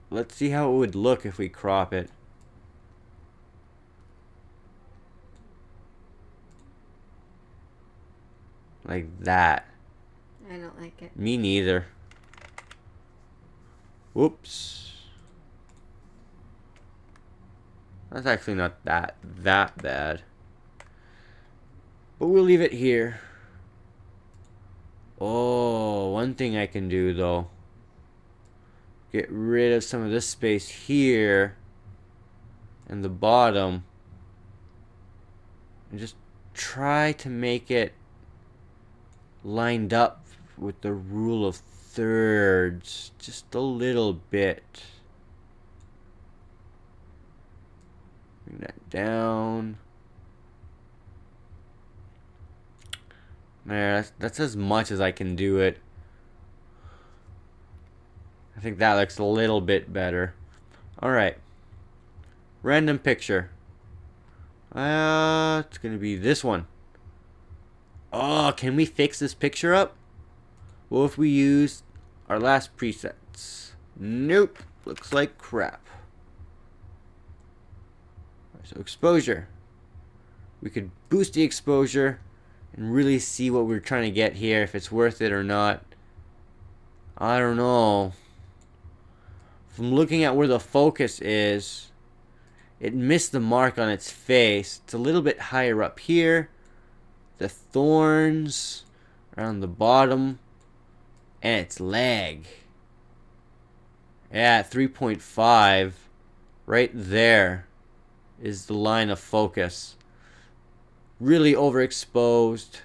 Speaker 1: Let's see how it would look if we crop it. Like that.
Speaker 2: I don't like it.
Speaker 1: Me neither. Whoops. That's actually not that bad. But we'll leave it here. Oh, one thing I can do though. Get rid of some of this space here. And the bottom. And just try to make it lined up with the rule of thirds. Just a little bit. Bring that down. There, that's as much as I can do it. I think that looks a little bit better. Alright. Random picture. It's gonna be this one. Oh, can we fix this picture up? What if we use our last presets? Nope. Looks like crap. So exposure. We could boost the exposure and really see what we're trying to get here, if it's worth it or not. I don't know. From looking at where the focus is, it missed the mark on its face. It's a little bit higher up here. The thorns around the bottom. And its leg. Yeah, 3.5. Right there is the line of focus. Really overexposed.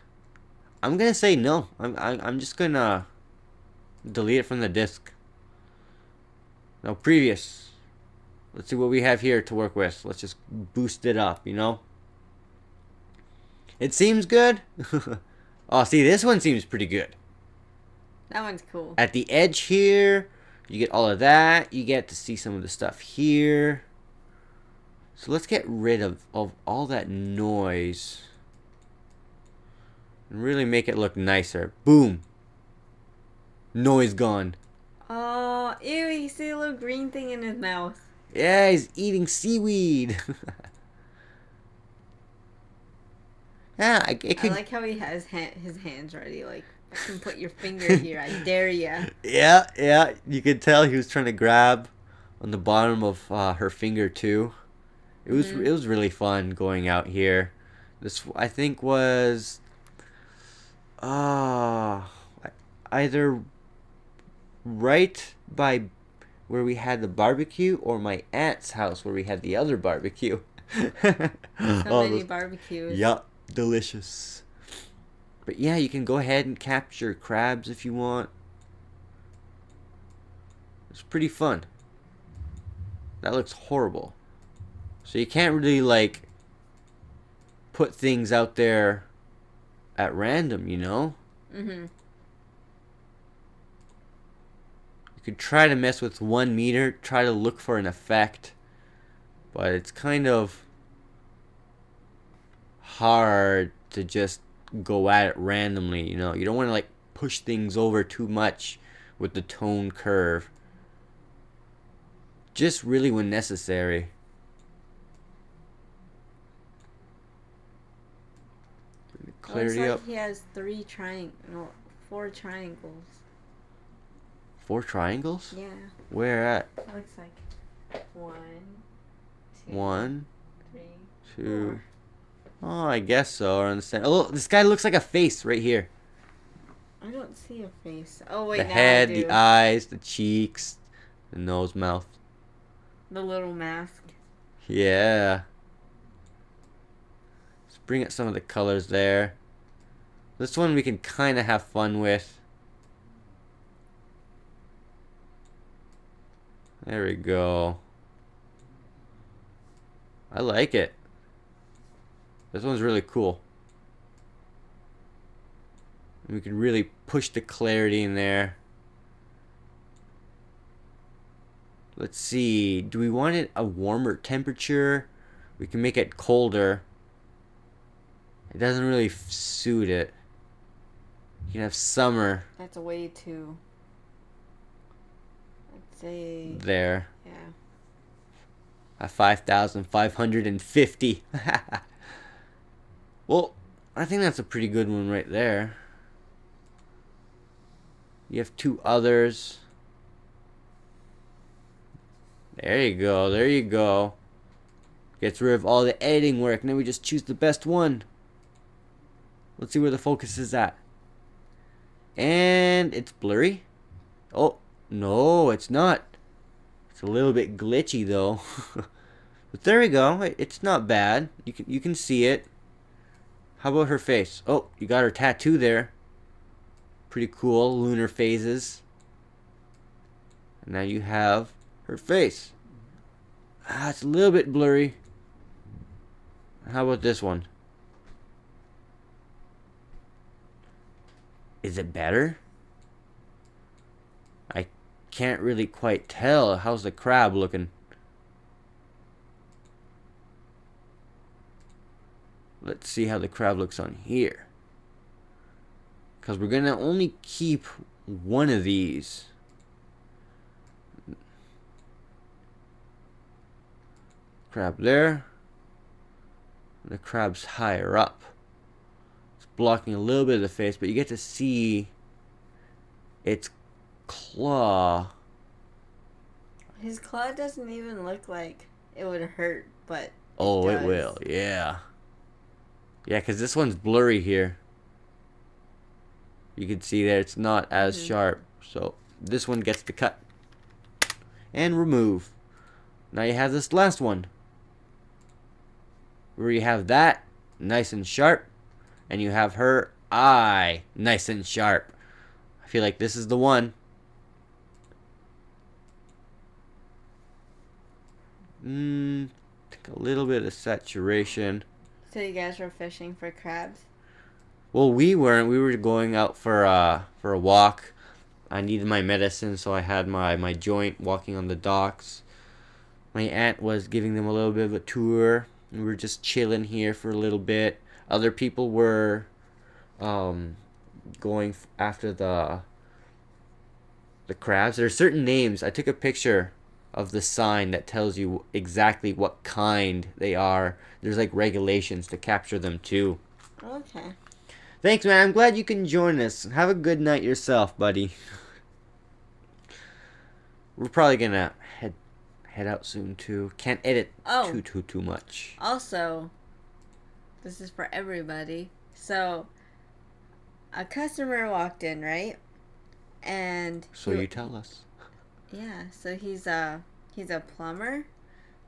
Speaker 1: I'm gonna say no. I'm just gonna delete it from the disk. Now previous. Let's see what we have here to work with. Let's just boost it up, you know? It seems good. Oh, see, this one seems pretty good.
Speaker 2: That one's cool.
Speaker 1: At the edge here, you get all of that. You get to see some of the stuff here. So let's get rid of all that noise. And really make it look nicer. Boom. Noise gone.
Speaker 2: Oh, ew, you see a little green thing in his mouth.
Speaker 1: Yeah, he's eating seaweed. Yeah, it could...
Speaker 2: I like how he has his hands ready, like, I can put your finger here, I dare ya.
Speaker 1: Yeah, you could tell he was trying to grab on the bottom of her finger too. It was really fun going out here. This I think was either right by where we had the barbecue or my aunt's house where we had the other barbecue.
Speaker 2: Many barbecues.
Speaker 1: Yup, delicious. But yeah, you can go ahead and capture crabs if you want. It's pretty fun. That looks horrible. So you can't really like put things out there at random, you know? You could try to mess with 1 meter, try to look for an effect, but it's kind of hard to just go at it randomly, you know? You don't want to like push things over too much with the tone curve. Just really when necessary. Clarity
Speaker 2: looks like
Speaker 1: up.
Speaker 2: he has 4 triangles.
Speaker 1: 4 triangles?
Speaker 2: Yeah.
Speaker 1: Where at?
Speaker 2: Looks like 1, 2,
Speaker 1: 1,
Speaker 2: 3,
Speaker 1: 2.
Speaker 2: 4.
Speaker 1: Oh, I guess so. I understand. Oh, this guy looks like a face right here.
Speaker 2: I don't see a face. Oh wait,
Speaker 1: The
Speaker 2: now
Speaker 1: head,
Speaker 2: I do.
Speaker 1: the eyes, the cheeks, the nose, mouth.
Speaker 2: The little mask.
Speaker 1: Yeah. Let's bring up some of the colors there. This one we can kind of have fun with. There we go. I like it. This one's really cool. We can really push the clarity in there. Let's see. Do we want it a warmer temperature? We can make it colder. It doesn't really suit it. You can have summer.
Speaker 2: That's a way too. I'd say.
Speaker 1: There.
Speaker 2: Yeah.
Speaker 1: At 5,550. Well, I think that's a pretty good one right there. You have 2 others. There you go. There you go. Gets rid of all the editing work. Now we just choose the best one. Let's see where the focus is at. And it's blurry. Oh, no, it's not. It's a little bit glitchy though. But there we go. It's not bad. You can see it. How about her face? Oh, you got her tattoo there. Pretty cool. Lunar phases. And now you have her face. It's a little bit blurry. How about this one? Is it better? I can't really quite tell. How's the crab looking? Let's see how the crab looks on here. Because we're going to only keep one of these. Crab there. The crab's higher up. It's blocking a little bit of the face, but you get to see its claw.
Speaker 2: His claw doesn't even look like it would hurt, but
Speaker 1: Oh,
Speaker 2: it
Speaker 1: it will. Yeah. Yeah, because this one's blurry here. You can see there it's not as sharp. So this one gets to cut and remove. Now you have this last one, where you have that nice and sharp, and you have her eye nice and sharp. I feel like this is the one. Take a little bit of saturation.
Speaker 2: So you guys were fishing for crabs?
Speaker 1: Well, we weren't. We were going out for a walk. I needed my medicine, so I had my joint walking on the docks. My aunt was giving them a little bit of a tour. We were just chilling here for a little bit. Other people were going after the crabs. There are certain names. I took a picture of the sign that tells you exactly what kind they are. There's like regulations to capture them too.
Speaker 2: Okay.
Speaker 1: Thanks, man. I'm glad you can join us. Have a good night yourself, buddy. We're probably gonna head head out soon too. Can't edit
Speaker 2: Oh,
Speaker 1: too much.
Speaker 2: also, this is for everybody. So, a customer walked in, right? And
Speaker 1: So you tell us.
Speaker 2: yeah, so he's a plumber.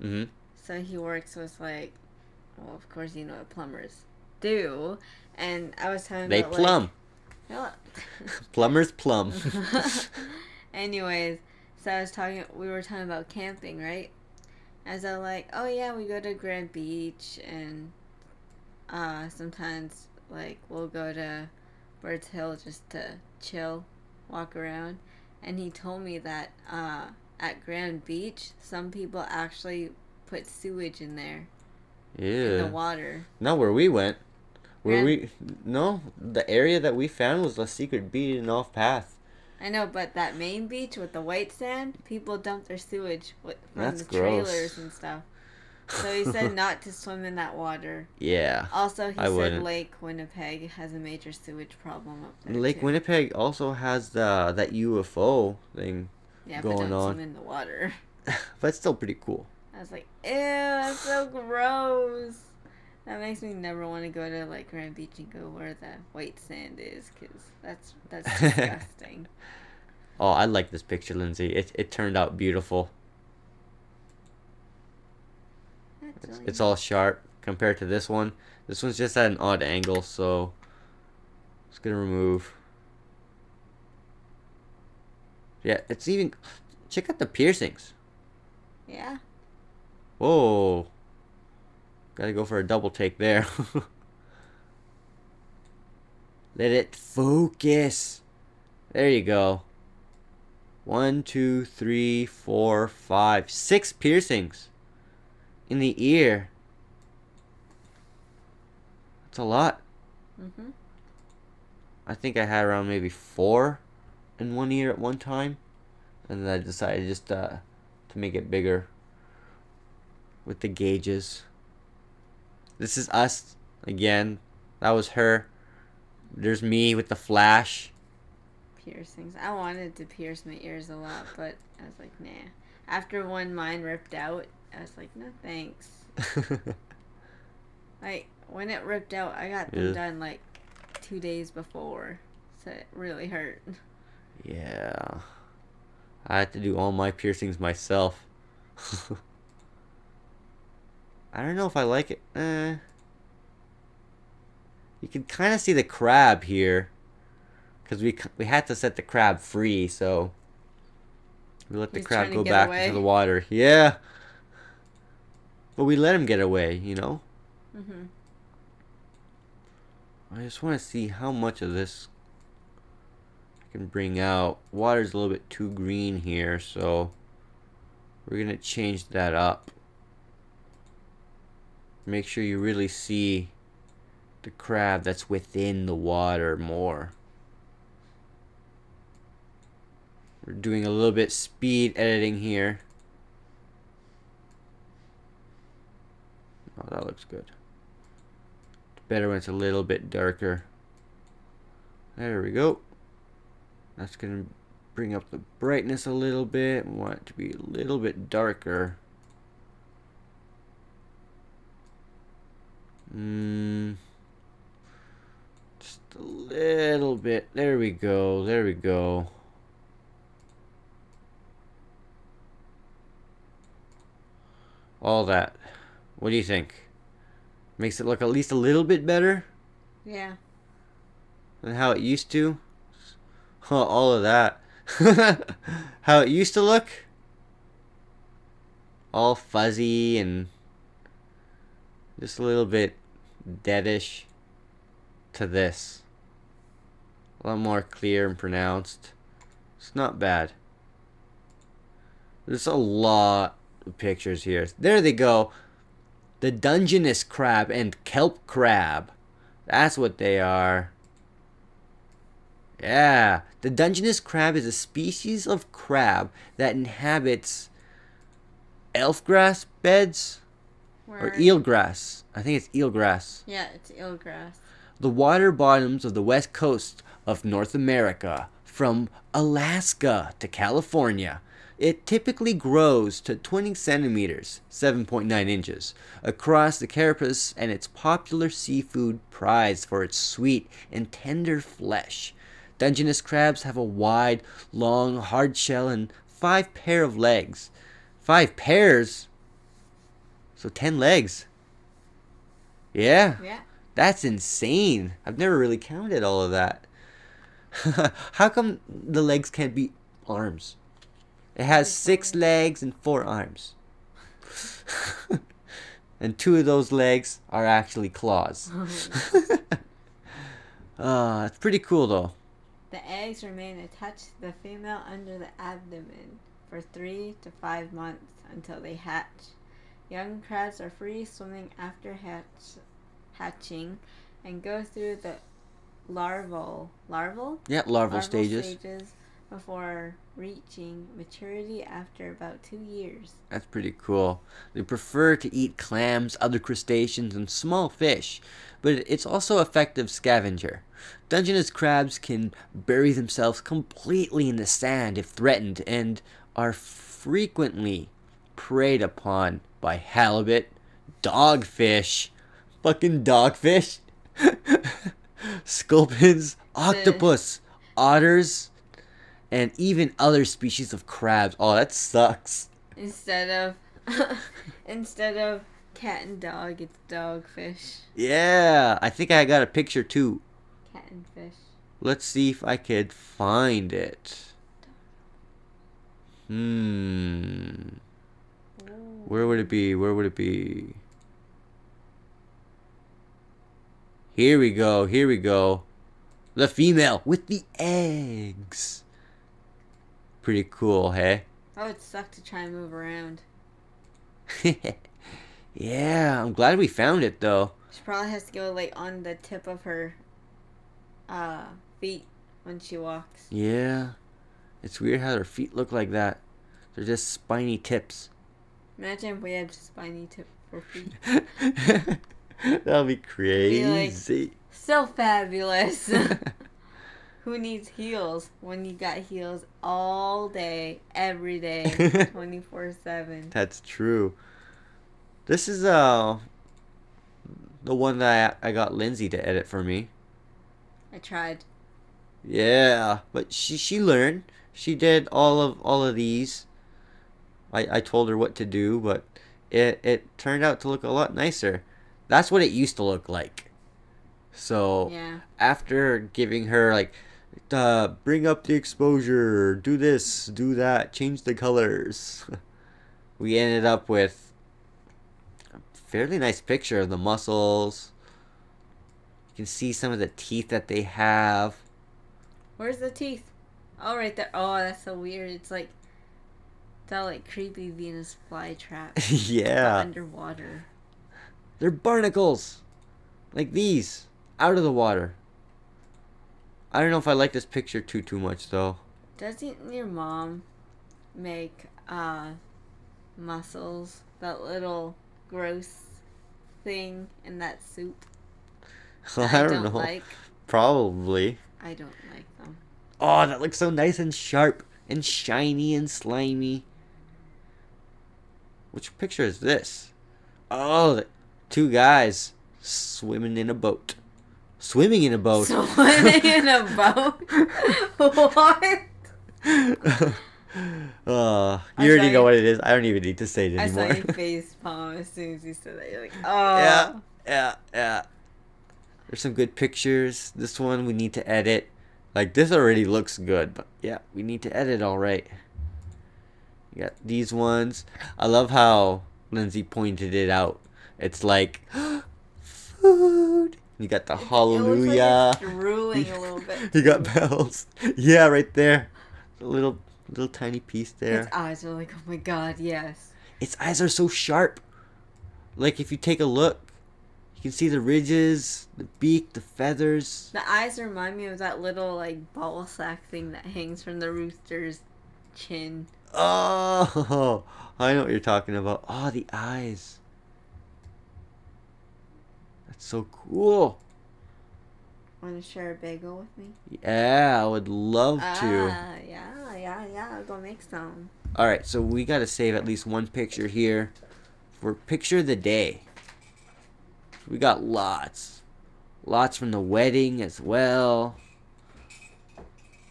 Speaker 1: Mm-hmm.
Speaker 2: So he works with like, well, of course you know what plumbers do. And I was talking
Speaker 1: They
Speaker 2: about
Speaker 1: plumb.
Speaker 2: like,
Speaker 1: Plumbers plumb.
Speaker 2: anyways, so we were talking about camping, right? As I like, oh yeah, we go to Grand Beach, and sometimes like we'll go to Birds Hill just to chill, walk around. And he told me that at Grand Beach, some people actually put sewage in there in the
Speaker 1: Yeah.
Speaker 2: water.
Speaker 1: Not where we went.
Speaker 2: Grand,
Speaker 1: No, the area that we found was a secret beach and off path.
Speaker 2: I know, but that main beach with the white sand, people dump their sewage from
Speaker 1: That's
Speaker 2: the
Speaker 1: gross.
Speaker 2: trailers and stuff. So he said not to swim in that water.
Speaker 1: Yeah.
Speaker 2: Also, he
Speaker 1: I
Speaker 2: said
Speaker 1: wouldn't.
Speaker 2: Lake Winnipeg has a major sewage problem up there
Speaker 1: Lake
Speaker 2: too.
Speaker 1: Winnipeg also has that UFO thing
Speaker 2: Yeah, but
Speaker 1: going
Speaker 2: don't
Speaker 1: on.
Speaker 2: swim in the water.
Speaker 1: But it's still pretty cool.
Speaker 2: I was like, ew, that's so gross. That makes me never want to go to like Grand Beach and go where the white sand is, because that's disgusting.
Speaker 1: Oh, I like this picture, Lindsay. It turned out beautiful. It's all sharp compared to this one. This one's just at an odd angle, so it's gonna remove. Yeah, it's even. Check out the piercings.
Speaker 2: Yeah.
Speaker 1: Whoa. Gotta go for a double take there. Let it focus. There you go. 1, 2, 3, 4, 5, 6 piercings in the ear. That's a lot.
Speaker 2: Mhm.
Speaker 1: I think I had around maybe 4 in one ear at one time, and then I decided just to make it bigger with the gauges. This is us again. That was her. There's me with the flash.
Speaker 2: Piercings. I wanted to pierce my ears a lot, but I was like, nah. After one mine ripped out, I was like, no thanks. Like, when it ripped out, I got them done like 2 days before, so it really hurt.
Speaker 1: Yeah. I had to do all my piercings myself. I don't know if I like it. You can kind of see the crab here, because we had to set the crab free, so we let the crab go back into the water. Yeah. But we let him get away, you know?
Speaker 2: Mm-hmm.
Speaker 1: I just want to see how much of this I can bring out. Water's a little bit too green here, so we're going to change that up. Make sure you really see the crab that's within the water more. We're doing a little bit speed editing here. Oh, that looks good. It's better when it's a little bit darker. There we go. That's going to bring up the brightness a little bit. We want it to be a little bit darker. Just a little bit. There we go. There we go. All that. What do you think? Makes it look at least a little bit better
Speaker 2: Yeah.
Speaker 1: than how it used to? Oh, all of that. How it used to look? All fuzzy and just a little bit deadish to this. A lot more clear and pronounced. It's not bad. There's a lot of pictures here. There they go. The Dungeness crab and kelp crab. That's what they are. Yeah. The Dungeness crab is a species of crab that inhabits elfgrass beds. Or eelgrass. I think it's eelgrass.
Speaker 2: Yeah, it's eelgrass.
Speaker 1: The water bottoms of the west coast of North America, from Alaska to California. It typically grows to 20 centimeters, 7.9 inches, across the carapace, and it's popular seafood prized for its sweet and tender flesh. Dungeness crabs have a wide, long, hard shell and 5 pair of legs. 5 pairs? So 10 legs. Yeah.
Speaker 2: Yeah.
Speaker 1: That's insane. I've never really counted all of that. How come the legs can't be arms? It has 6 legs and 4 arms. And 2 of those legs are actually claws. It's pretty cool though.
Speaker 2: The eggs remain attached to the female under the abdomen for 3 to 5 months until they hatch. Young crabs are free swimming after hatching and go through the larval
Speaker 1: stages
Speaker 2: before reaching maturity after about 2 years.
Speaker 1: That's pretty cool. They prefer to eat clams, other crustaceans, and small fish, but it's also an effective scavenger. Dungeness crabs can bury themselves completely in the sand if threatened and are frequently preyed upon by halibut, dogfish, fucking dogfish, sculpins, octopus, otters, and even other species of crabs. Oh, that sucks.
Speaker 2: Instead of cat and dog, it's dogfish.
Speaker 1: Yeah, I think I got a picture too.
Speaker 2: Cat and fish.
Speaker 1: Let's see if I could find it. Where would it be? Where would it be? Here we go. Here we go. The female with the eggs. Pretty cool, hey?
Speaker 2: That would suck to try and move around.
Speaker 1: Yeah, I'm glad we found it though.
Speaker 2: She probably has to go like on the tip of her feet when she walks.
Speaker 1: Yeah. It's weird how her feet look like that. They're just spiny tips.
Speaker 2: Imagine if we had spiny tips for feet.
Speaker 1: That'll be crazy.
Speaker 2: Be like, so fabulous. Who needs heels when you got heels all day, every day, 24/7?
Speaker 1: That's true. This is the one that I got Lindsay to edit for me.
Speaker 2: I tried.
Speaker 1: Yeah, but she learned. She did all of these. I told her what to do, but it turned out to look a lot nicer. That's what it used to look like. So
Speaker 2: yeah. After
Speaker 1: giving her like, bring up the exposure, do this, do that, change the colors, we ended up with a fairly nice picture of the muscles. You can see some of the teeth that they have.
Speaker 2: Where's the teeth? Oh, right there. Oh, that's so weird. It's all like creepy Venus flytrap.
Speaker 1: Yeah.
Speaker 2: Underwater.
Speaker 1: They're barnacles. Like these. Out of the water. I don't know if I like this picture too much though.
Speaker 2: Doesn't your mom make mussels? That little gross thing in that soup?
Speaker 1: That I don't know.
Speaker 2: Like.
Speaker 1: Probably.
Speaker 2: I don't like them.
Speaker 1: Oh, that looks so nice and sharp and shiny and slimy. Which picture is this? Oh, 2 guys swimming in a boat. Swimming in a boat.
Speaker 2: Swimming in a boat? What?
Speaker 1: You already know what it is. I don't even need to say it anymore.
Speaker 2: I saw your face palm as soon as you said that. You're like, oh.
Speaker 1: Yeah. There's some good pictures. This one we need to edit. Like, this already looks good, but yeah, we need to edit all right. You got these ones. I love how Lindsay pointed it out. It's like, food. You got the hallelujah.
Speaker 2: It looks like it's drooling a little bit.
Speaker 1: You got bells. Yeah, right there. A little tiny piece there.
Speaker 2: Its eyes are like, oh my god, yes.
Speaker 1: Its eyes are so sharp. Like, if you take a look, you can see the ridges, the beak, the feathers.
Speaker 2: The eyes remind me of that little, like, ball sack thing that hangs from the rooster's chin.
Speaker 1: Oh, I know what you're talking about. Oh, the eyes. That's so cool.
Speaker 2: Want to share a bagel with me?
Speaker 1: Yeah, I would love to.
Speaker 2: Yeah, I'll go make some.
Speaker 1: Alright, so we gotta save at least one picture here for picture of the day. We got lots. Lots from the wedding as well.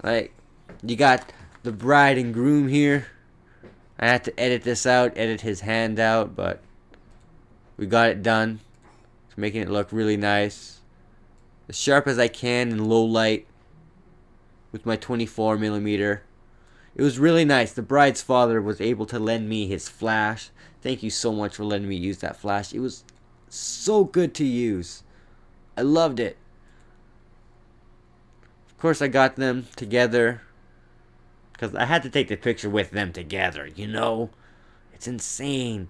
Speaker 1: Like, you got the bride and groom here. I had to edit this out, edit his hand out, but we got it done. It's making it look really nice. As sharp as I can in low light with my 24mm. It was really nice. The bride's father was able to lend me his flash. Thank you so much for letting me use that flash. It was so good to use. I loved it. Of course, I got them together because I had to take the picture with them together, you know? It's insane.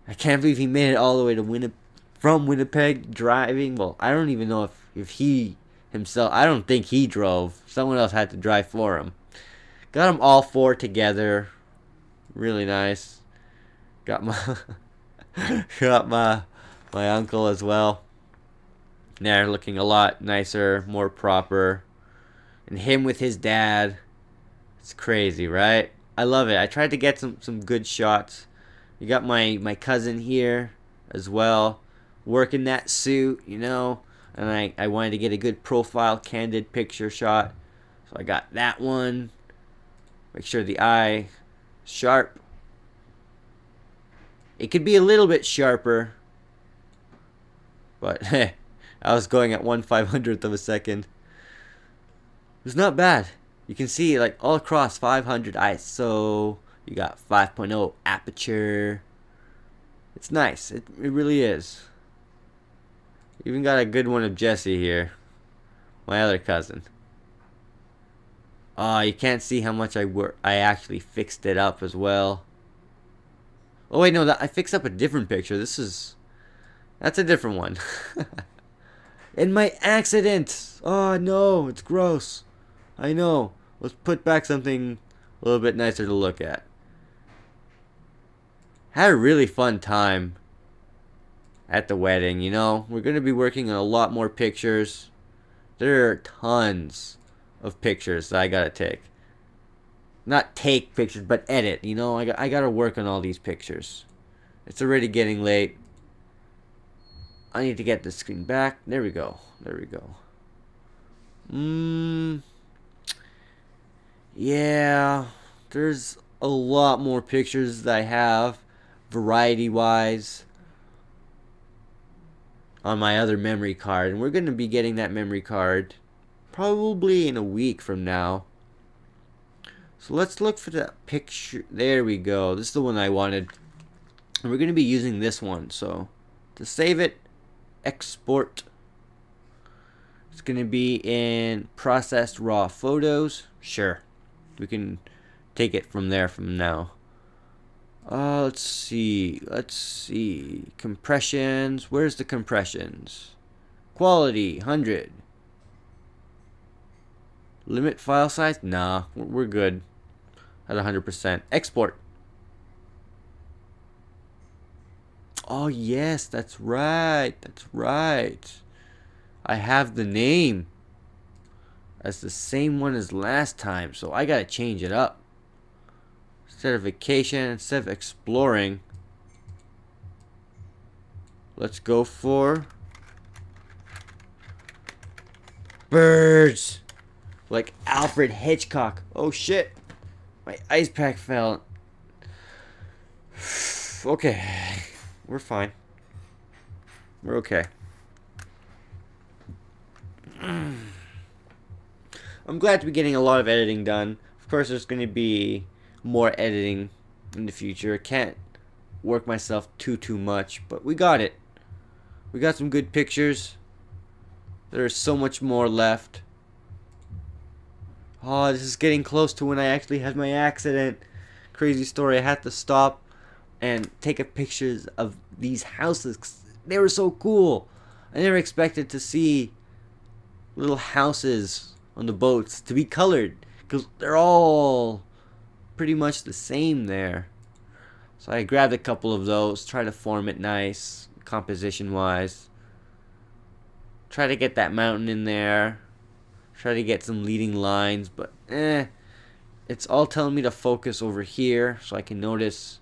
Speaker 1: I can't believe he made it all the way to from Winnipeg driving. Well, I don't even know if he himself, I don't think he drove. Someone else had to drive for him. Got them all four together. Really nice. Got my got my uncle as well. They're looking a lot nicer, more proper. And him with his dad. It's crazy, right? I love it. I tried to get some good shots. You got my cousin here as well, working that suit, you know. And I wanted to get a good profile, candid picture shot. So I got that one. Make sure the eye sharp. It could be a little bit sharper, but I was going at 1/500th of a second. It's not bad. You can see like all across 500 ISO. You got 5.0 aperture. It's nice. It really is. Even got a good one of Jesse here, my other cousin. Oh, you can't see how much I actually fixed it up as well. Oh wait, no, I fixed up a different picture. That's a different one. And my accident. Oh no, it's gross. I know. Let's put back something a little bit nicer to look at. Had a really fun time at the wedding, you know. We're going to be working on a lot more pictures. There are tons of pictures that I got to take. Not take pictures, but edit, you know. I got to work on all these pictures. It's already getting late. I need to get the screen back. There we go. There we go. Yeah, there's a lot more pictures that I have, variety-wise, on my other memory card. And we're going to be getting that memory card probably in a week from now. So let's look for that picture. There we go. This is the one I wanted. And we're going to be using this one. So to save it, export. It's going to be in processed raw photos. Sure. We can take it from there from now. Let's see. Compressions. Where's the compressions? Quality, 100. Limit file size? Nah, we're good at 100%. Export. Oh, yes, that's right. That's right. I have the name as the same one as last time, so I gotta change it up. Instead of vacation, instead of exploring, let's go for birds, like Alfred Hitchcock. Oh shit, my ice pack fell. Okay, we're fine. We're okay. I'm glad to be getting a lot of editing done. Of course, there's going to be more editing in the future. I can't work myself too much, but we got it. We got some good pictures. There's so much more left. Oh, this is getting close to when I actually had my accident. Crazy story. I had to stop and take a pictures of these houses. They were so cool. I never expected to see little houses on the boats to be colored, because they're all pretty much the same there. So I grabbed a couple of those, try to form it nice, composition wise. Try to get that mountain in there. Try to get some leading lines, but it it's all telling me to focus over here so I can notice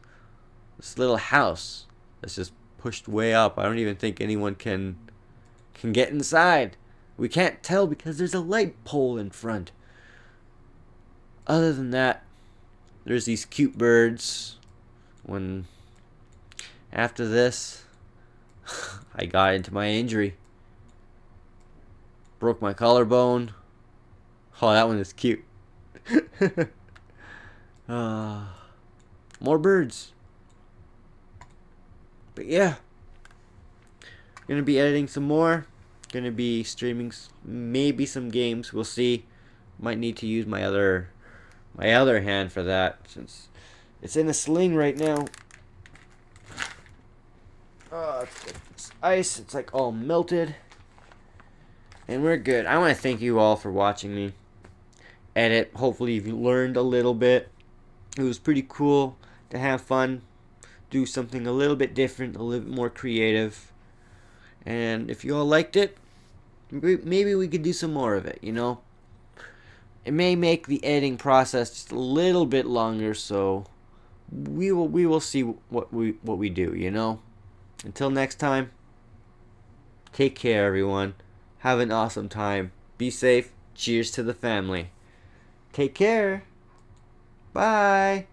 Speaker 1: this little house that's just pushed way up. I don't even think anyone can get inside. We can't tell because there's a light pole in front. Other than that, there's these cute birds. When after this, I got into my injury. Broke my collarbone. Oh, that one is cute. More birds. But yeah, gonna be editing some more. Gonna be streaming maybe some games. We'll see. Might need to use my other hand for that since it's in a sling right now. It's ice. It's like all melted. And we're good. I want to thank you all for watching me edit. Hopefully you've learned a little bit. It was pretty cool to have fun, do something a little bit different, a little bit more creative. And if you all liked it, maybe we could do some more of it, you know? It may make the editing process just a little bit longer, so we will see what we do, you know? Until next time, take care everyone. Have an awesome time. Be safe. Cheers to the family. Take care. Bye.